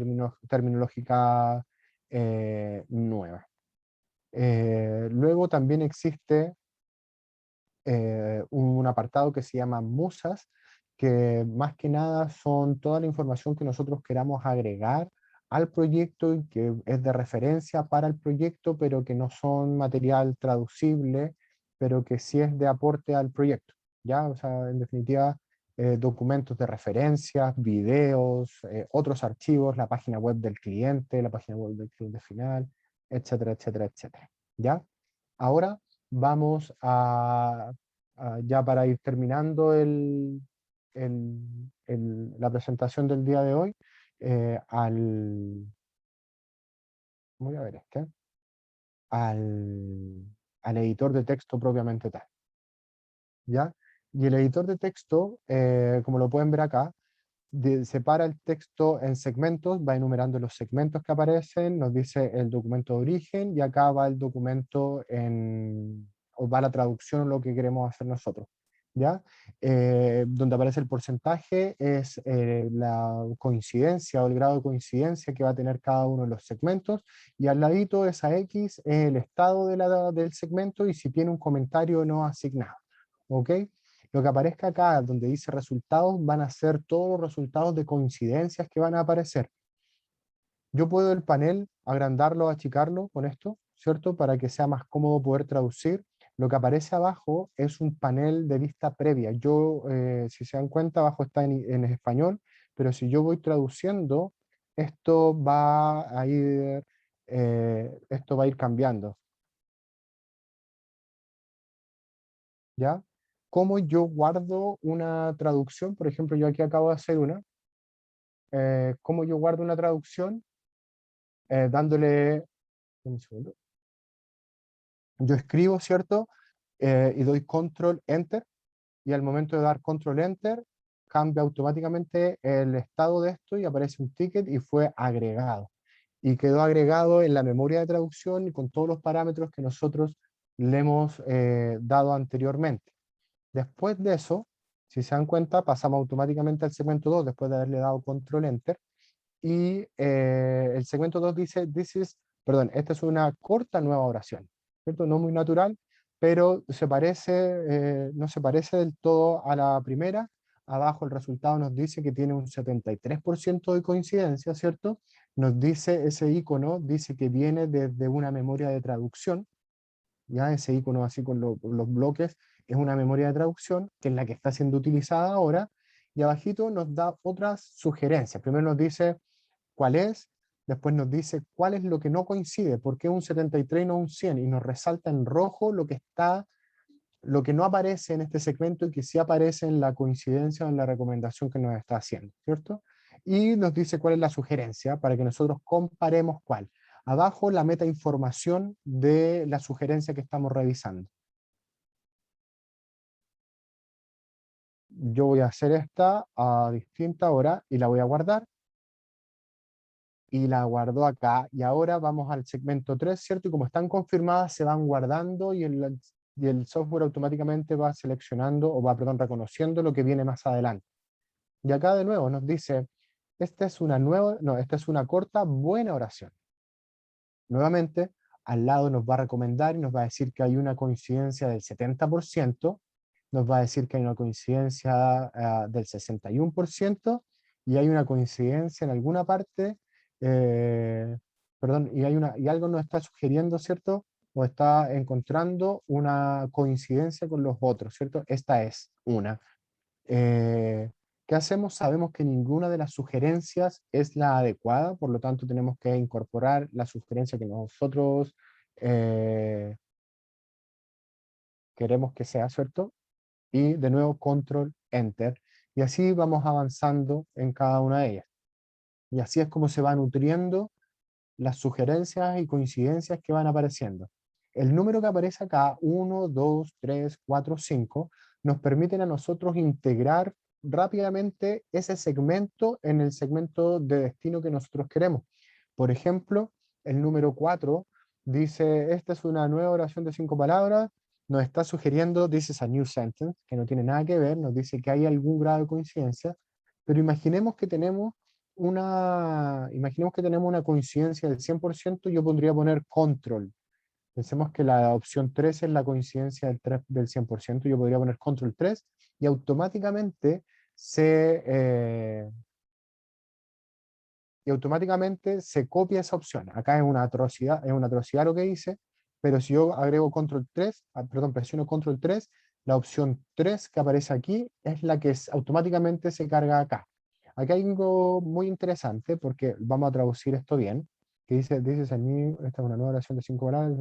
terminológica nueva. Luego también existe un apartado que se llama musas, que más que nada son toda la información que nosotros queramos agregar al proyecto y que es de referencia para el proyecto, pero que no son material traducible, pero que sí es de aporte al proyecto, ¿ya? O sea, en definitiva, documentos de referencia, videos, otros archivos, la página web del cliente, la página web del cliente final, etcétera, etcétera, etcétera, ¿ya? Ahora vamos ya para ir terminando la presentación del día de hoy, eh, al, voy a ver al, al editor de texto propiamente tal, ¿ya? Y el editor de texto, como lo pueden ver acá, separa el texto en segmentos, va enumerando los segmentos que aparecen, nos dice el documento de origen, y acá va el documento o va la traducción, lo que queremos hacer nosotros, ¿ya? Donde aparece el porcentaje es la coincidencia o el grado de coincidencia que va a tener cada uno de los segmentos, y al ladito esa X es el estado del segmento y si tiene un comentario no asignado, ¿ok? Lo que aparezca acá, donde dice resultados, van a ser todos los resultados de coincidencias que van a aparecer. Yo puedo el panel agrandarlo, achicarlo con esto, ¿cierto? Para que sea más cómodo poder traducir. Lo que aparece abajo es un panel de vista previa. Yo, si se dan cuenta, abajo está en español, pero si yo voy traduciendo, esto va esto va a ir cambiando, ¿ya? ¿Cómo yo guardo una traducción? Por ejemplo, yo aquí acabo de hacer una. ¿Cómo yo guardo una traducción? Dándole, un segundo. Yo escribo, ¿cierto? Y doy control enter, y al momento de dar control enter, cambia automáticamente el estado de esto y aparece un ticket y fue agregado. Y quedó agregado en la memoria de traducción y con todos los parámetros que nosotros le hemos dado anteriormente. Después de eso, Si se dan cuenta, pasamos automáticamente al segmento 2 después de haberle dado control enter. Y el segmento 2 dice, esta es una corta nueva oración, ¿cierto? No muy natural, pero no se parece del todo a la primera. Abajo el resultado nos dice que tiene un 73% de coincidencia, ¿cierto? Nos dice, ese icono dice que viene desde una memoria de traducción, ya ese icono así con los bloques es una memoria de traducción, que es la que está siendo utilizada ahora, y abajito nos da otras sugerencias. Primero nos dice cuál es, después nos dice cuál es lo que no coincide, por qué un 73 y no un 100, y nos resalta en rojo lo que no aparece en este segmento y que sí aparece en la coincidencia o en la recomendación que nos está haciendo, ¿cierto? Y nos dice cuál es la sugerencia para que nosotros comparemos cuál. Abajo la metainformación de la sugerencia que estamos revisando. Yo voy a hacer esta a distinta hora y la voy a guardar. Y la guardo acá. Y ahora vamos al segmento 3, ¿cierto? Y como están confirmadas, se van guardando y el software automáticamente va seleccionando, o va, perdón, reconociendo lo que viene más adelante. Y acá de nuevo nos dice, esta es una corta, buena oración. Nuevamente, al lado nos va a recomendar y nos va a decir que hay una coincidencia del 70%, nos va a decir que hay una coincidencia del 61%, y hay una coincidencia en alguna parte, perdón, y algo nos está sugiriendo, ¿cierto? O está encontrando una coincidencia con los otros, ¿cierto? Esta es una. Eh, ¿Qué hacemos? Sabemos que ninguna de las sugerencias es la adecuada, por lo tanto tenemos que incorporar la sugerencia que nosotros eh, queremos que sea, ¿cierto? Y de nuevo control enter, y así vamos avanzando en cada una de ellas. Y así es como se va nutriendo las sugerencias y coincidencias que van apareciendo. El número que aparece acá, 1, 2, 3, 4, 5, nos permiten a nosotros integrar rápidamente ese segmento en el segmento de destino que nosotros queremos. Por ejemplo, el número 4 dice, esta es una nueva oración de 5 palabras, nos está sugiriendo, this is a new sentence, que no tiene nada que ver, nos dice que hay algún grado de coincidencia, pero imaginemos que tenemos una coincidencia del 100%, yo podría poner control. Pensemos que la opción 3 es la coincidencia del 100%, yo podría poner control 3 y automáticamente se copia esa opción. Acá es una atrocidad lo que dice, pero si yo agrego control 3, presiono control 3, la opción 3 que aparece aquí es la que automáticamente se carga acá. Aquí hay algo muy interesante, porque vamos a traducir esto bien, que dice, esta es una nueva oración de 5 palabras.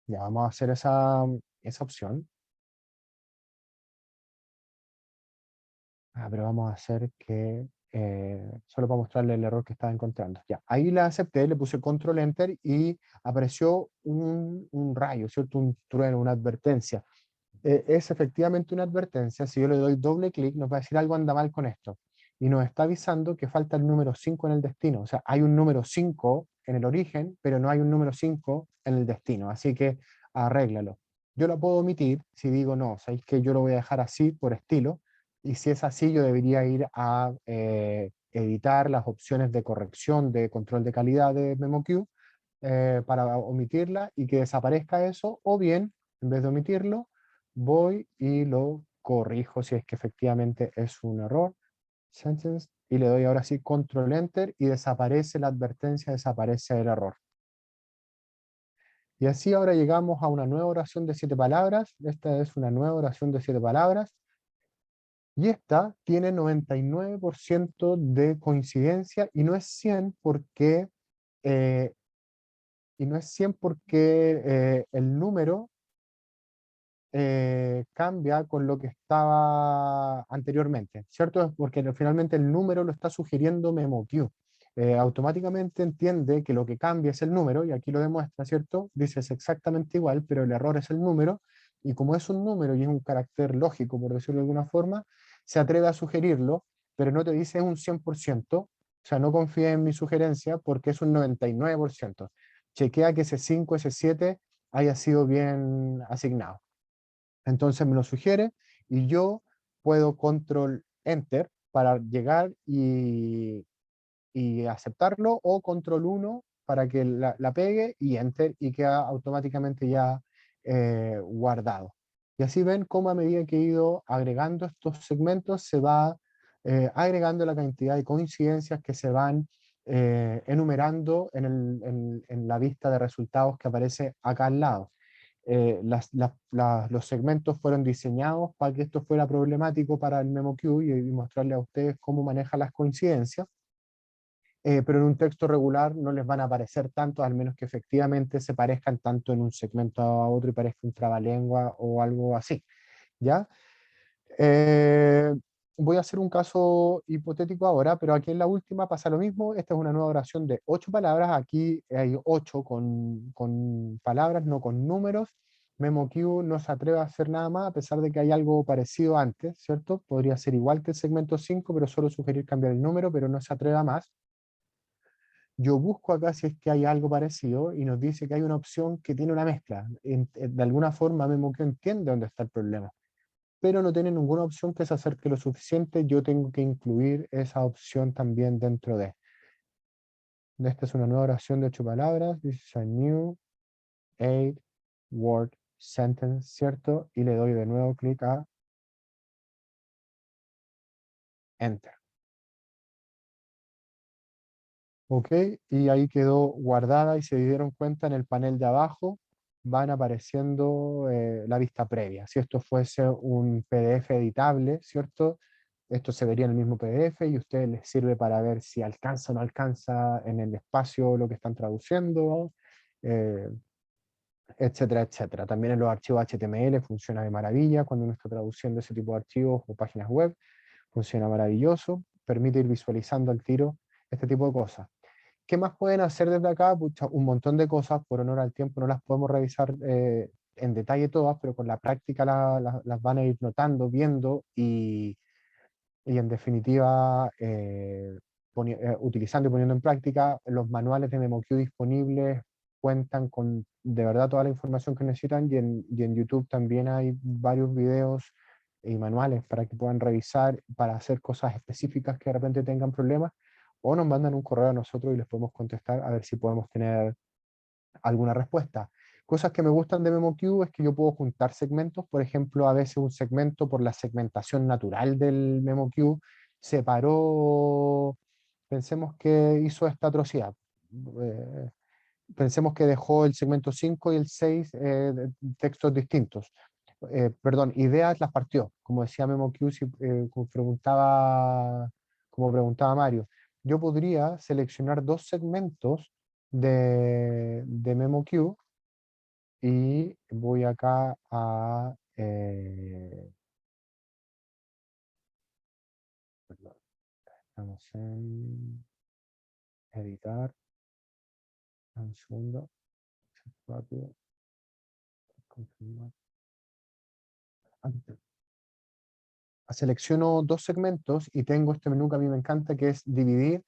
Ya vamos a hacer esa opción. Pero vamos a hacer que, solo para mostrarle el error que estaba encontrando. Ya, ahí la acepté, le puse control enter y apareció un rayo, ¿cierto? Un trueno, una advertencia. Es efectivamente una advertencia. Si yo le doy doble clic, nos va a decir algo anda mal con esto. Y nos está avisando que falta el número 5 en el destino. O sea, hay un número 5 en el origen, pero no hay un número 5 en el destino. Así que arréglalo. Yo lo puedo omitir si digo no, sabéis que yo lo voy a dejar así por estilo. Y si es así, yo debería ir a editar las opciones de corrección de control de calidad de MemoQ para omitirla y que desaparezca eso, o bien, en vez de omitirlo, voy y lo corrijo si es que efectivamente es un error, sentence, y le doy ahora sí control enter y desaparece la advertencia, desaparece el error. Y así ahora llegamos a una nueva oración de 7 palabras. Esta es una nueva oración de 7 palabras. Y esta tiene 99% de coincidencia y no es 100 porque, eh, el número cambia con lo que estaba anteriormente, ¿cierto? Es porque finalmente el número lo está sugiriendo MemoQ. Automáticamente entiende que lo que cambia es el número, y aquí lo demuestra, ¿cierto? Dice es exactamente igual, pero el error es el número, y como es un número y es un carácter lógico, por decirlo de alguna forma, se atreve a sugerirlo, pero no te dice un 100%, sea, no confíes en mi sugerencia porque es un 99%. Chequea que ese 5, ese 7 haya sido bien asignado. Entonces me lo sugiere y yo puedo control enter para llegar y aceptarlo, o control 1 para que la pegue y enter y queda automáticamente ya guardado. Y así ven cómo a medida que he ido agregando estos segmentos se va agregando la cantidad de coincidencias que se van enumerando en la vista de resultados que aparece acá al lado. Los segmentos fueron diseñados para que esto fuera problemático para el MemoQ y mostrarle a ustedes cómo maneja las coincidencias. Pero en un texto regular no les van a aparecer tanto, al menos que efectivamente se parezcan tanto en un segmento a otro y parezca un trabalengua o algo así, ¿ya? Eh, Voy a hacer un caso hipotético ahora, pero aquí en la última pasa lo mismo. Esta es una nueva oración de 8 palabras, aquí hay 8 con palabras, no con números. MemoQ no se atreve a hacer nada más, a pesar de que hay algo parecido antes, ¿cierto? Podría ser igual que el segmento 5, pero solo sugerir cambiar el número, pero no se atreve a más. Yo busco acá si es que hay algo parecido y nos dice que hay una opción que tiene una mezcla. De alguna forma MemoQ entiende dónde está el problema, pero no tiene ninguna opción que se acerque lo suficiente. Yo tengo que incluir esa opción también dentro de. Esta es una nueva oración de 8 palabras. This is a new 8-word sentence, ¿cierto? Y le doy de nuevo clic a Enter. Ok, y ahí quedó guardada y se dieron cuenta en el panel de abajo van apareciendo la vista previa. Si esto fuese un PDF editable, ¿cierto? Esto se vería en el mismo PDF y a ustedes les sirve para ver si alcanza o no alcanza en el espacio lo que están traduciendo, eh, etcétera, etcétera. También en los archivos HTML funciona de maravilla cuando uno está traduciendo ese tipo de archivos o páginas web. Funciona maravilloso, permite ir visualizando al tiro este tipo de cosas. ¿Qué más pueden hacer desde acá? Pucha, un montón de cosas, por honor al tiempo no las podemos revisar en detalle todas, pero con la práctica las van a ir notando, viendo y en definitiva utilizando y poniendo en práctica. Los manuales de MemoQ disponibles cuentan con de verdad toda la información que necesitan y en YouTube también hay varios videos y manuales para que puedan revisar, para hacer cosas específicas que de repente tengan problemas, o nos mandan un correo a nosotros y les podemos contestar a ver si podemos tener alguna respuesta. Cosas que me gustan de MemoQ es que yo puedo juntar segmentos. Por ejemplo, a veces un segmento, por la segmentación natural del MemoQ, separó, pensemos que hizo esta atrocidad. Eh, Pensemos que dejó el segmento 5 y el 6 textos distintos. Perdón, ideas las partió, como decía MemoQ, como preguntaba Mario. Yo podría seleccionar dos segmentos de MemoQ y voy acá a perdón, estamos en editar, un segundo, rápido, confirmar. Selecciono dos segmentos y tengo este menú que a mí me encanta, que es dividir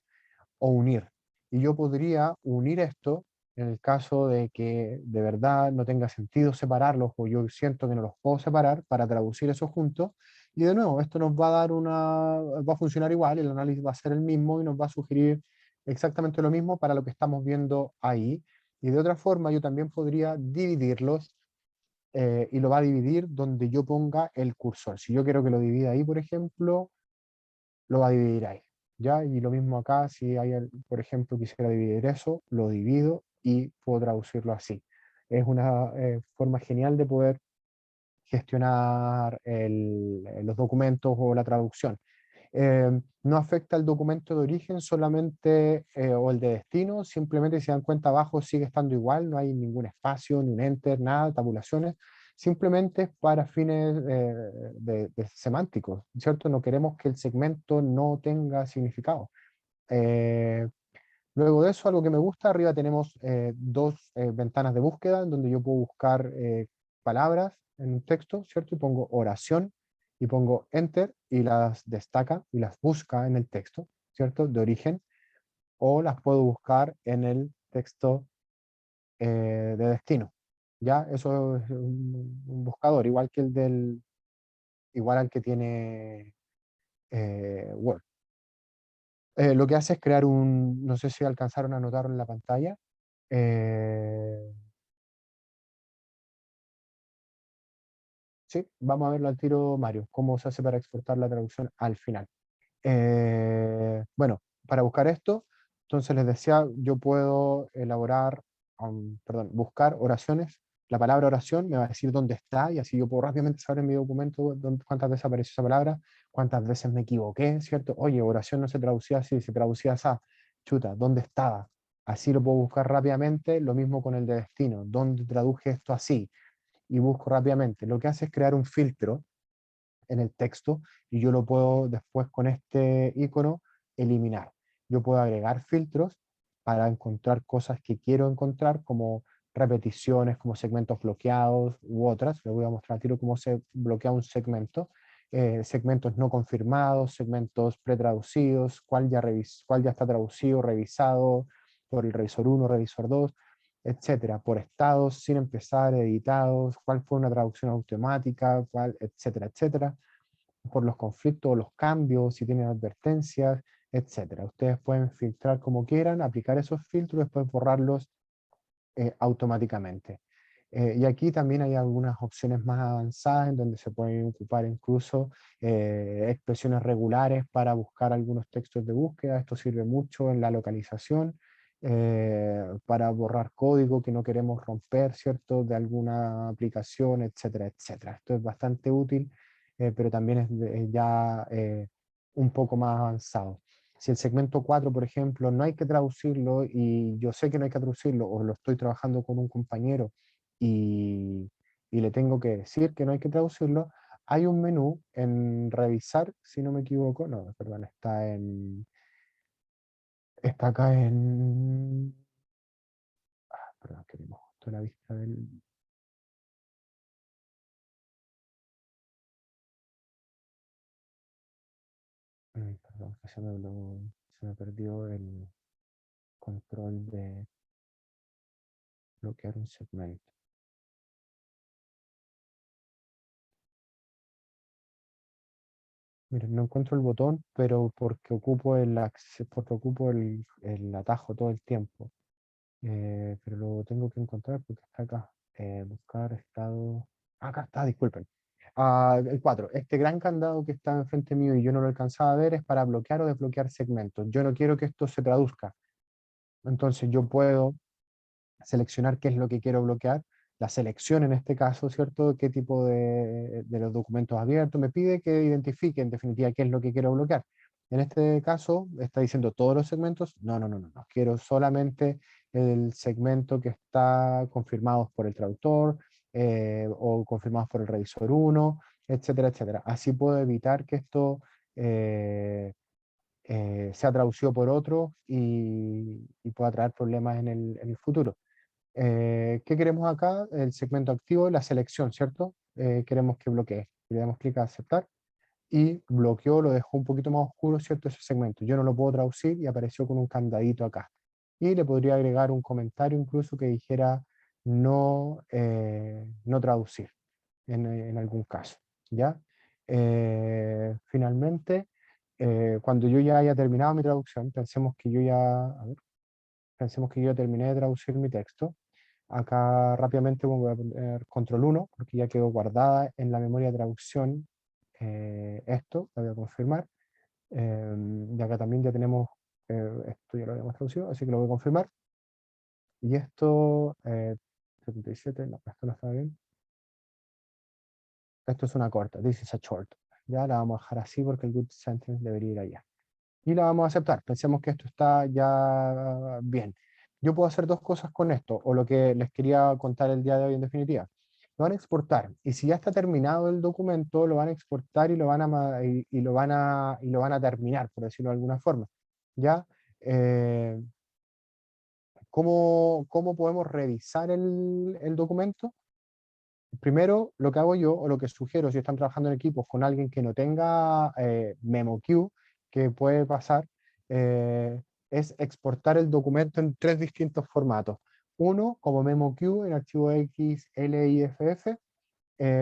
o unir. Y yo podría unir esto en el caso de que de verdad no tenga sentido separarlos o yo siento que no los puedo separar, para traducir eso juntos. Y de nuevo, esto nos va a dar va a funcionar igual, el análisis va a ser el mismo y nos va a sugerir exactamente lo mismo para lo que estamos viendo ahí. Y de otra forma, yo también podría dividirlos y lo va a dividir donde yo ponga el cursor. Si yo quiero que lo divida ahí, por ejemplo, lo va a dividir ahí, ¿ya? Y lo mismo acá, si hay, por ejemplo, quisiera dividir eso, lo divido y puedo traducirlo así. Es una forma genial de poder gestionar los documentos o la traducción. No afecta el documento de origen solamente o el de destino, simplemente si se dan cuenta abajo sigue estando igual, no hay ningún espacio, ni un enter, nada, tabulaciones, simplemente es para fines de semánticos, ¿cierto? No queremos que el segmento no tenga significado. Eh, Luego de eso, algo que me gusta, arriba tenemos dos ventanas de búsqueda en donde yo puedo buscar palabras en un texto, ¿cierto? Y pongo oración y pongo enter y las destaca y las busca en el texto, ¿cierto? De origen. o las puedo buscar en el texto de destino. ¿Ya? Eso es un buscador, igual al que tiene Word. Lo que hace es crear no sé si alcanzaron a notar en la pantalla. eh, sí, vamos a verlo al tiro, Mario, cómo se hace para exportar la traducción al final. Bueno, para buscar esto, entonces les decía, yo puedo elaborar, perdón, buscar oraciones. La palabra oración me va a decir dónde está y así yo puedo rápidamente saber en mi documento cuántas veces apareció esa palabra, cuántas veces me equivoqué, ¿cierto? Oye, oración no se traducía así, se traducía así. Chuta, ¿dónde estaba? Así lo puedo buscar rápidamente, lo mismo con el de destino, ¿dónde traduje esto así? Y busco rápidamente. Lo que hace es crear un filtro en el texto y yo lo puedo después con este icono eliminar. Yo puedo agregar filtros para encontrar cosas que quiero encontrar, como repeticiones, como segmentos bloqueados u otras. Les voy a mostrar a tiro cómo se bloquea un segmento. Segmentos no confirmados, segmentos pretraducidos, cuál ya está traducido, revisado por el revisor 1, revisor 2, etcétera, por estados, sin empezar, editados, cuál fue una traducción automática, cuál, etcétera, etcétera, por los conflictos o los cambios, si tienen advertencias, etcétera. Ustedes pueden filtrar como quieran, aplicar esos filtros y después borrarlos automáticamente. Y aquí también hay algunas opciones más avanzadas en donde se pueden ocupar incluso expresiones regulares para buscar algunos textos de búsqueda. Esto sirve mucho en la localización, para borrar código que no queremos romper, ¿cierto? De alguna aplicación, etcétera, etcétera. Esto es bastante útil, pero también es ya un poco más avanzado. Si el segmento 4, por ejemplo, no hay que traducirlo y yo sé que no hay que traducirlo o lo estoy trabajando con un compañero y, y le tengo que decir que no hay que traducirlo, hay un menú en revisar, si no me equivoco, no, perdón, está acá perdón, que tengo justo la vista perdón, que se me perdió el control de bloquear un segmento. Miren, no encuentro el botón, pero porque ocupo el atajo todo el tiempo. Pero lo tengo que encontrar porque está acá. Buscar estado. Acá está, disculpen. El 4. Este gran candado que está enfrente mío y yo no lo alcanzaba a ver es para bloquear o desbloquear segmentos. Yo no quiero que esto se traduzca. Entonces yo puedo seleccionar qué es lo que quiero bloquear, la selección en este caso, ¿cierto? ¿Qué tipo de los documentos abiertos me pide que identifique en definitiva qué es lo que quiero bloquear? En este caso, está diciendo todos los segmentos. No, no, no, no, no. Quiero solamente el segmento que está confirmados por el traductor o confirmados por el revisor 1, etcétera, etcétera. Así puedo evitar que esto sea traducido por otro y pueda traer problemas en el futuro. ¿Qué queremos acá? El segmento activo, la selección, ¿cierto? Queremos que bloquee. Le damos clic a aceptar y bloqueó, lo dejó un poquito más oscuro, ¿cierto? Ese segmento. Yo no lo puedo traducir y apareció con un candadito acá. Y le podría agregar un comentario incluso que dijera no traducir en algún caso, ¿ya? Finalmente, cuando yo ya haya terminado mi traducción, pensemos que yo ya terminé de traducir mi texto. Acá rápidamente voy a poner control 1 porque ya quedó guardada en la memoria de traducción esto, lo voy a confirmar. Y acá también ya tenemos, esto ya lo habíamos traducido, así que lo voy a confirmar. Y esto, 77, no, esto no está bien. Esto es una corta, this is a short. Ya la vamos a dejar así porque el good sentence debería ir allá. Y la vamos a aceptar. Pensemos que esto está ya bien. Yo puedo hacer dos cosas con esto, o lo que les quería contar el día de hoy en definitiva. Lo van a exportar, y si ya está terminado el documento, lo van a exportar y lo van a terminar, por decirlo de alguna forma. ¿Ya? ¿Cómo podemos revisar el documento? Primero, lo que hago yo, o lo que sugiero si están trabajando en equipos con alguien que no tenga MemoQ, que puede pasar, es exportar el documento en 3 distintos formatos. Uno, como MemoQ en archivo XLIFF,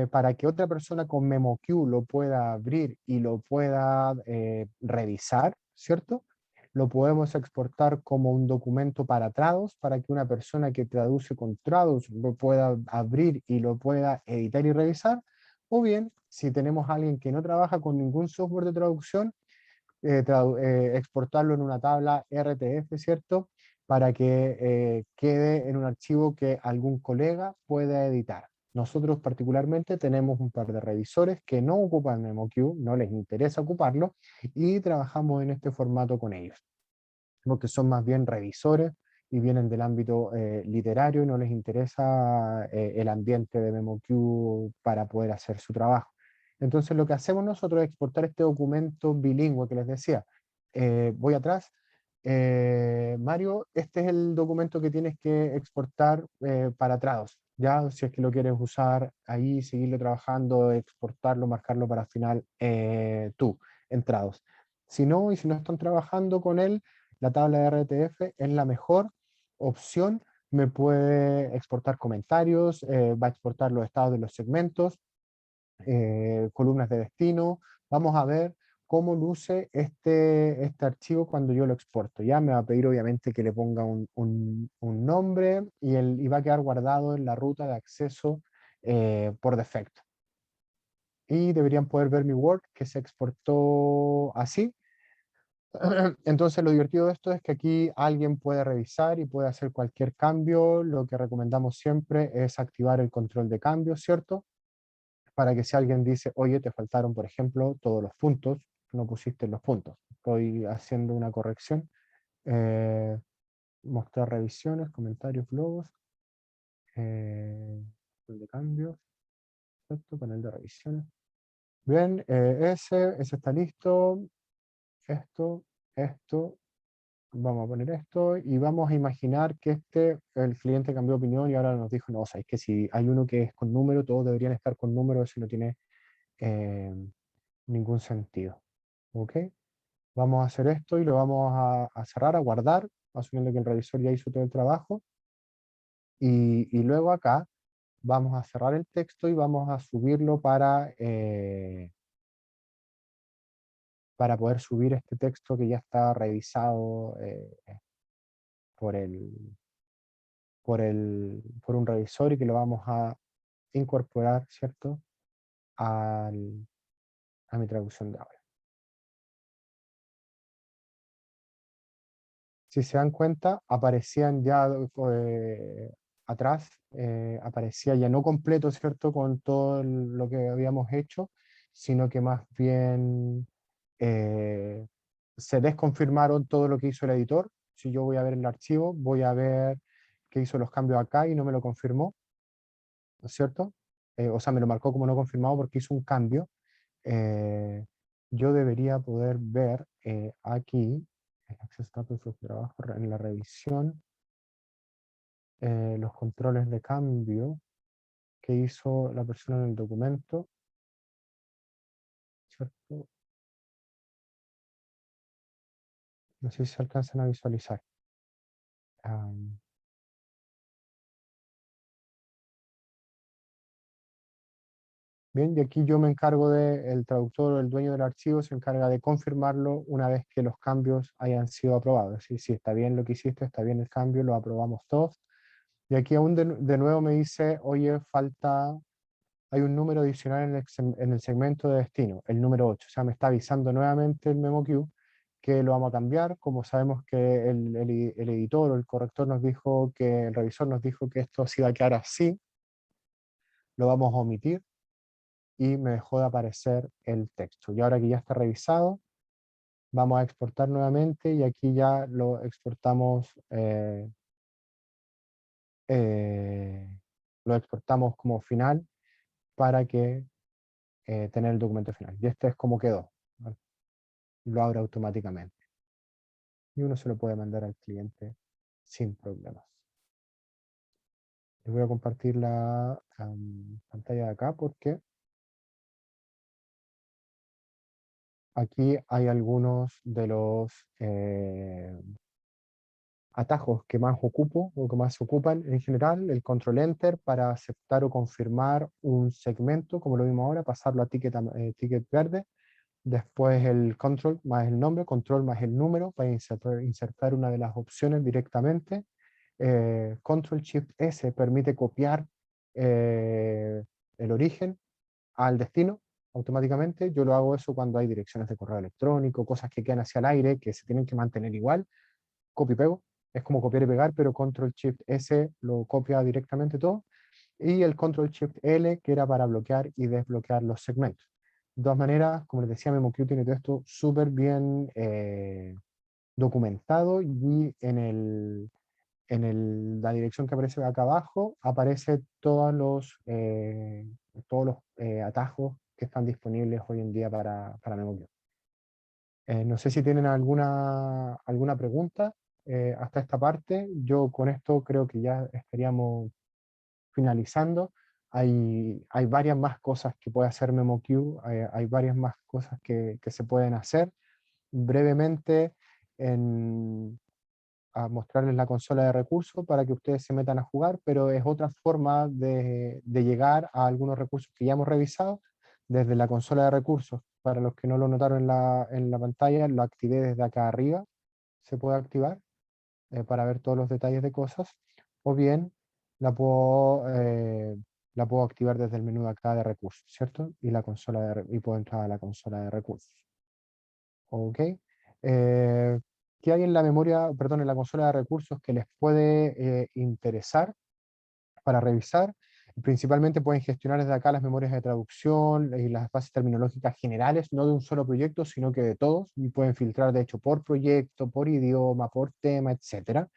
para que otra persona con MemoQ lo pueda abrir y lo pueda revisar, ¿cierto? Lo podemos exportar como un documento para Trados, para que una persona que traduce con Trados lo pueda abrir y lo pueda editar y revisar. O bien, si tenemos a alguien que no trabaja con ningún software de traducción, exportarlo en una tabla RTF, ¿cierto? Para que quede en un archivo que algún colega pueda editar. Nosotros particularmente tenemos un par de revisores que no ocupan MemoQ, no les interesa ocuparlo, y trabajamos en este formato con ellos, porque son más bien revisores y vienen del ámbito literario y no les interesa el ambiente de MemoQ para poder hacer su trabajo. Entonces lo que hacemos nosotros es exportar este documento bilingüe que les decía. Voy atrás. Mario, este es el documento que tienes que exportar para Trados. Ya, si es que lo quieres usar ahí, seguirlo trabajando, exportarlo, marcarlo para final tú, en Trados. Si no, y si no están trabajando con él, la tabla de RTF es la mejor opción. Me puede exportar comentarios, va a exportar los estados de los segmentos, columnas de destino. Vamos a ver cómo luce este archivo cuando yo lo exporto. Ya me va a pedir obviamente que le ponga un nombre y va a quedar guardado en la ruta de acceso por defecto. Y deberían poder ver mi Word que se exportó así. Entonces lo divertido de esto es que aquí alguien puede revisar y puede hacer cualquier cambio. Lo que recomendamos siempre es activar el control de cambios, ¿cierto? Para que si alguien dice, oye, te faltaron, por ejemplo, todos los puntos, no pusiste los puntos. Estoy haciendo una corrección. Eh, Mostrar revisiones, comentarios, logos. Control de cambios, ¿cierto? Panel de revisiones. Bien, ese está listo. Esto, vamos a poner esto y vamos a imaginar que el cliente cambió de opinión y ahora nos dijo, no, o sea, es que si hay uno que es con número, todos deberían estar con número, eso no tiene eh, ningún sentido. ¿Ok? Vamos a hacer esto y lo vamos a cerrar, a guardar, asumiendo que el revisor ya hizo todo el trabajo. Y luego acá vamos a cerrar el texto y vamos a subirlo para poder subir este texto que ya está revisado por por un revisor y que lo vamos a incorporar, ¿cierto? A mi traducción de ahora. Si se dan cuenta, aparecían ya atrás, aparecía ya no completo, ¿cierto? Con todo lo que habíamos hecho, sino que más bien eh, se desconfirmaron todo lo que hizo el editor. Si yo voy a ver el archivo, voy a ver que hizo los cambios acá y no me lo confirmó, ¿no es cierto? O sea, me lo marcó como no confirmado porque hizo un cambio. Eh, yo debería poder ver aquí, el acceso status de trabajo, en la revisión, los controles de cambio que hizo la persona en el documento, ¿cierto? No sé si se alcanzan a visualizar. Am, Bien, y aquí yo me encargo el traductor o el dueño del archivo se encarga de confirmarlo una vez que los cambios hayan sido aprobados. Es decir, si está bien lo que hiciste, está bien el cambio, lo aprobamos todos. Y aquí aún de nuevo me dice, oye, hay un número adicional en el segmento de destino, el número 8. O sea, me está avisando nuevamente el MemoQ que lo vamos a cambiar. Como sabemos que el editor o el corrector nos dijo que, el revisor nos dijo que esto se iba a quedar así, lo vamos a omitir y me dejó de aparecer el texto. Y ahora que ya está revisado, vamos a exportar nuevamente y aquí ya lo exportamos, eh, lo exportamos como final para que tener el documento final. Y este es como quedó, ¿vale? Lo abre automáticamente. Y uno se lo puede mandar al cliente sin problemas. Les voy a compartir la pantalla de acá porque aquí hay algunos de los atajos que más ocupo o que más se ocupan en general, el control enter para aceptar o confirmar un segmento, como lo vimos ahora, pasarlo a ticket verde. Después el control más el nombre, control más el número para insertar una de las opciones directamente. Control Shift S permite copiar el origen al destino automáticamente. Yo lo hago eso cuando hay direcciones de correo electrónico, cosas que quedan hacia el aire, que se tienen que mantener igual. Copy y pego. Es como copiar y pegar, pero Control Shift S lo copia directamente todo. Y el Control Shift L, que era para bloquear y desbloquear los segmentos. De todas maneras, como les decía, MemoQ tiene todo esto súper bien documentado, y la dirección que aparece acá abajo aparece todos los atajos que están disponibles hoy en día para MemoQ. No sé si tienen alguna pregunta hasta esta parte. Yo con esto creo que ya estaríamos finalizando. Hay varias más cosas que puede hacer MemoQ, hay varias más cosas que se pueden hacer. Brevemente, a mostrarles la consola de recursos para que ustedes se metan a jugar, pero es otra forma de llegar a algunos recursos que ya hemos revisado desde la consola de recursos. Para los que no lo notaron en la pantalla, lo activé desde acá arriba, se puede activar para ver todos los detalles de cosas, o bien la puedo, la puedo activar desde el menú de acá de recursos, ¿cierto? Y puedo entrar a la consola de recursos. ¿Ok? ¿Qué hay en la memoria, perdón, en la consola de recursos que les puede interesar para revisar? Principalmente pueden gestionar desde acá las memorias de traducción y las bases terminológicas generales, no de un solo proyecto, sino que de todos, y pueden filtrar de hecho por proyecto, por idioma, por tema, etcétera.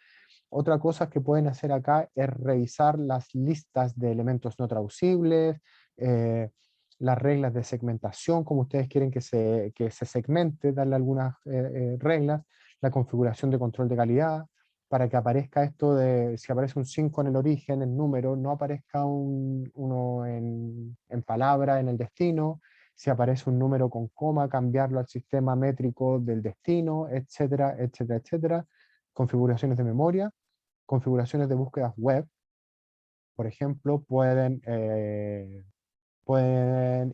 Otra cosa que pueden hacer acá es revisar las listas de elementos no traducibles, eh, las reglas de segmentación, como ustedes quieren que se segmente, darle algunas reglas, la configuración de control de calidad, para que aparezca esto de, si aparece un 5 en el origen, el número, no aparezca uno en palabra en el destino. Si aparece un número con coma, cambiarlo al sistema métrico del destino, etcétera, etcétera, etcétera. Configuraciones de memoria, configuraciones de búsquedas web, por ejemplo, pueden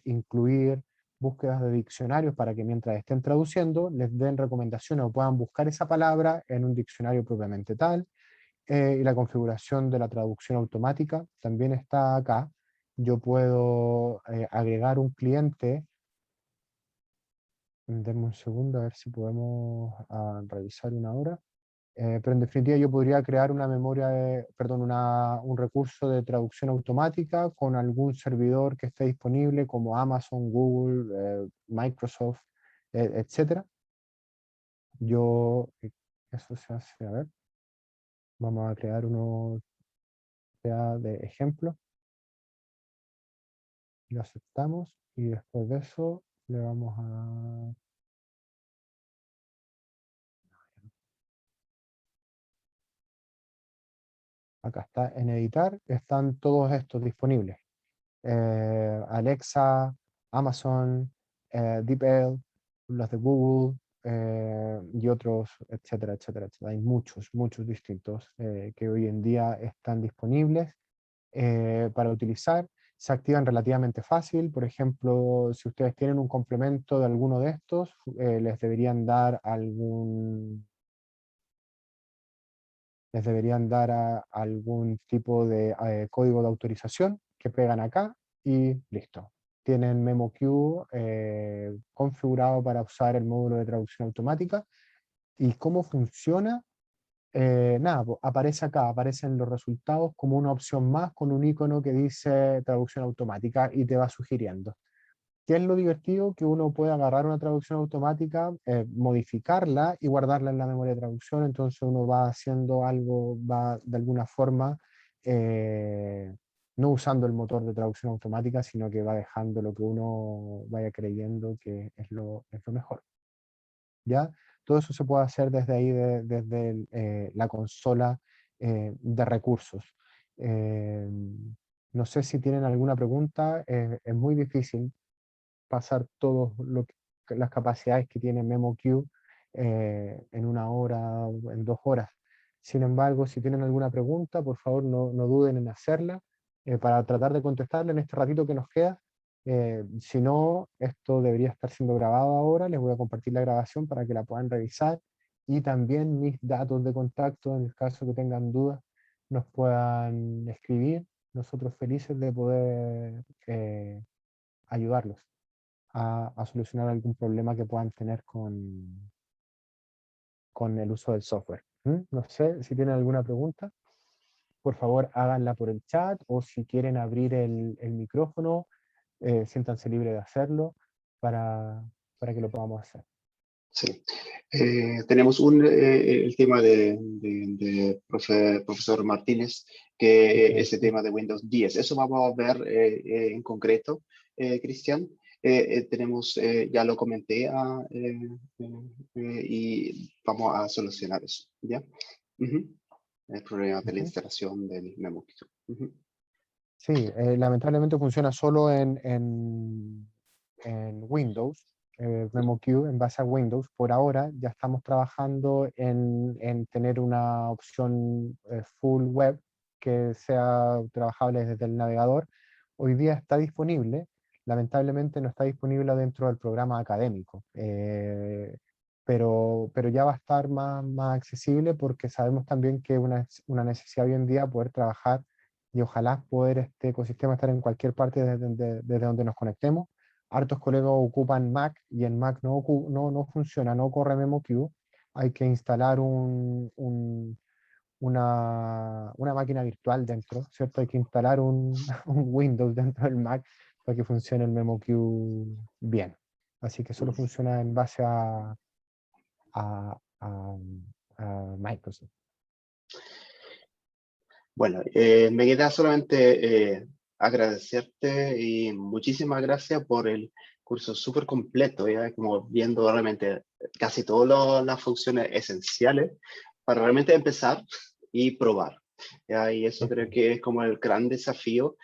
incluir búsquedas de diccionarios para que mientras estén traduciendo les den recomendaciones o puedan buscar esa palabra en un diccionario propiamente tal. Y la configuración de la traducción automática también está acá. Yo puedo agregar un cliente. Denme un segundo a ver si podemos revisar una hora. Pero en definitiva yo podría crear una memoria, perdón, un recurso de traducción automática con algún servidor que esté disponible como Amazon, Google, Microsoft, etcétera. Eso se hace, a ver, vamos a crear uno ya de ejemplo. Lo aceptamos y después de eso le vamos a... Acá está en editar, están todos estos disponibles. Alexa, Amazon, DeepL, los de Google y otros, etcétera, etcétera, etcétera. Hay muchos, muchos distintos que hoy en día están disponibles para utilizar. Se activan relativamente fácil. Por ejemplo, si ustedes tienen un complemento de alguno de estos, les deberían dar algún tipo de código de autorización que pegan acá y listo. Tienen MemoQ configurado para usar el módulo de traducción automática. ¿Y cómo funciona? Nada, aparece acá, aparecen los resultados como una opción más con un icono que dice traducción automática y te va sugiriendo. ¿Qué es lo divertido? Que uno puede agarrar una traducción automática, modificarla y guardarla en la memoria de traducción, entonces uno va haciendo algo, va de alguna forma, no usando el motor de traducción automática, sino que va dejando lo que uno vaya creyendo que es lo mejor. ¿Ya? Todo eso se puede hacer desde ahí, desde la consola de recursos. No sé si tienen alguna pregunta, es muy difícil pasar todas las capacidades que tiene MemoQ en una hora o en 2 horas. Sin embargo, si tienen alguna pregunta, por favor no duden en hacerla para tratar de contestarla en este ratito que nos queda. Si no, esto debería estar siendo grabado ahora. Les voy a compartir la grabación para que la puedan revisar y también mis datos de contacto en el caso que tengan dudas nos puedan escribir. Nosotros felices de poder ayudarlos a solucionar algún problema que puedan tener con el uso del software. No sé si tienen alguna pregunta, por favor háganla por el chat o si quieren abrir el micrófono, siéntanse libres de hacerlo para que lo podamos hacer. Sí. Tenemos el tema de profesor Martínez, que es el tema de Windows 10. Eso vamos a ver en concreto, Cristian. Tenemos, ya lo comenté y vamos a solucionar eso, ¿ya? El problema de la instalación del MemoQ. Sí, lamentablemente funciona solo en Windows, MemoQ en base a Windows. Por ahora ya estamos trabajando en tener una opción full web que sea trabajable desde el navegador. Hoy día está disponible, lamentablemente no está disponible dentro del programa académico, pero ya va a estar más accesible porque sabemos también que es una necesidad hoy en día poder trabajar y ojalá poder este ecosistema estar en cualquier parte desde donde nos conectemos. Hartos colegas ocupan Mac y en Mac no funciona, no corre MemoQ. Hay que instalar una máquina virtual dentro, ¿cierto? Hay que instalar un Windows dentro del Mac para que funcione el MemoQ bien. Así que solo funciona en base a Microsoft. Bueno, me queda solamente agradecerte y muchísimas gracias por el curso súper completo, ya como viendo realmente casi todas las funciones esenciales para realmente empezar y probar. ¿Ya? Y eso creo que es como el gran desafío.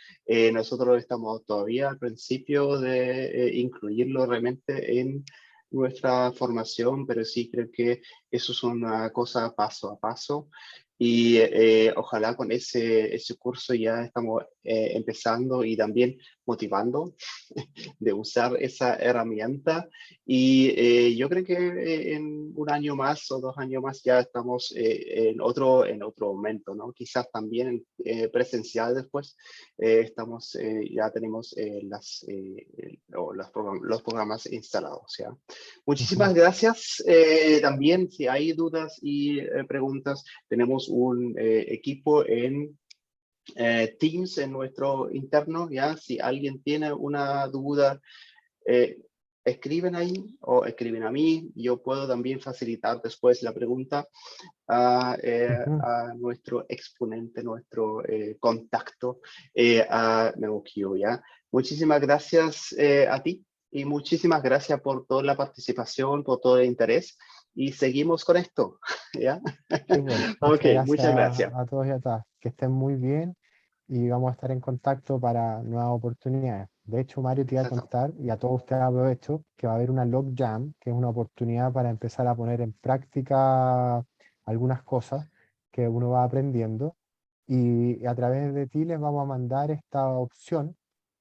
Nosotros estamos todavía al principio de incluirlo realmente en nuestra formación, pero sí creo que eso es una cosa paso a paso. Y ojalá con ese curso ya estamos empezando y también motivando de usar esa herramienta. Y yo creo que en un año más o 2 años más ya estamos en otro momento, ¿no? Quizás también presencial después. Ya tenemos los programas instalados, ¿ya? Muchísimas gracias. También, si hay dudas y preguntas, tenemos un equipo en Teams en nuestro interno, ¿ya? Si alguien tiene una duda, escriben ahí o escriben a mí. Yo puedo también facilitar después la pregunta a nuestro exponente, nuestro contacto a MemoQ, ¿ya? Muchísimas gracias a ti y muchísimas gracias por toda la participación, por todo el interés y seguimos con esto, ¿ya? Bueno, Ok, muchas gracias. a todos y a todas. Que estén muy bien y vamos a estar en contacto para nuevas oportunidades. De hecho, Mario, te iba a Exacto. contar, y a todos ustedes aprovecho, que va a haber una Log Jam, que es una oportunidad para empezar a poner en práctica algunas cosas que uno va aprendiendo. Y a través de ti les vamos a mandar esta opción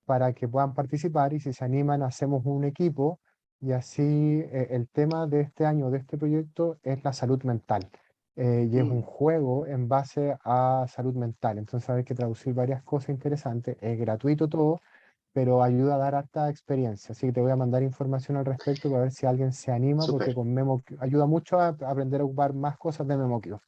para que puedan participar y si se animan hacemos un equipo y así el tema de este año, de este proyecto, es la salud mental. Y es un juego en base a salud mental. Entonces hay que traducir varias cosas interesantes. Es gratuito todo, pero ayuda a dar harta experiencia. Así que te voy a mandar información al respecto para ver si alguien se anima, porque Súper. con MemoQ ayuda mucho a aprender a ocupar más cosas de MemoQ.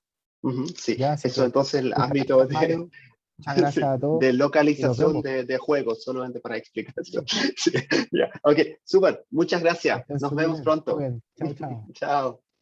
Sí, Ya, así eso que entonces el muchas ámbito gracias, Mario. Muchas gracias a todos de y nos localización vemos. de juegos, solamente para explicación. Sí, ya. Ok, súper. Muchas Que gracias. estén Nos súper vemos bien. pronto. Muy bien. Chao, chao. Chao.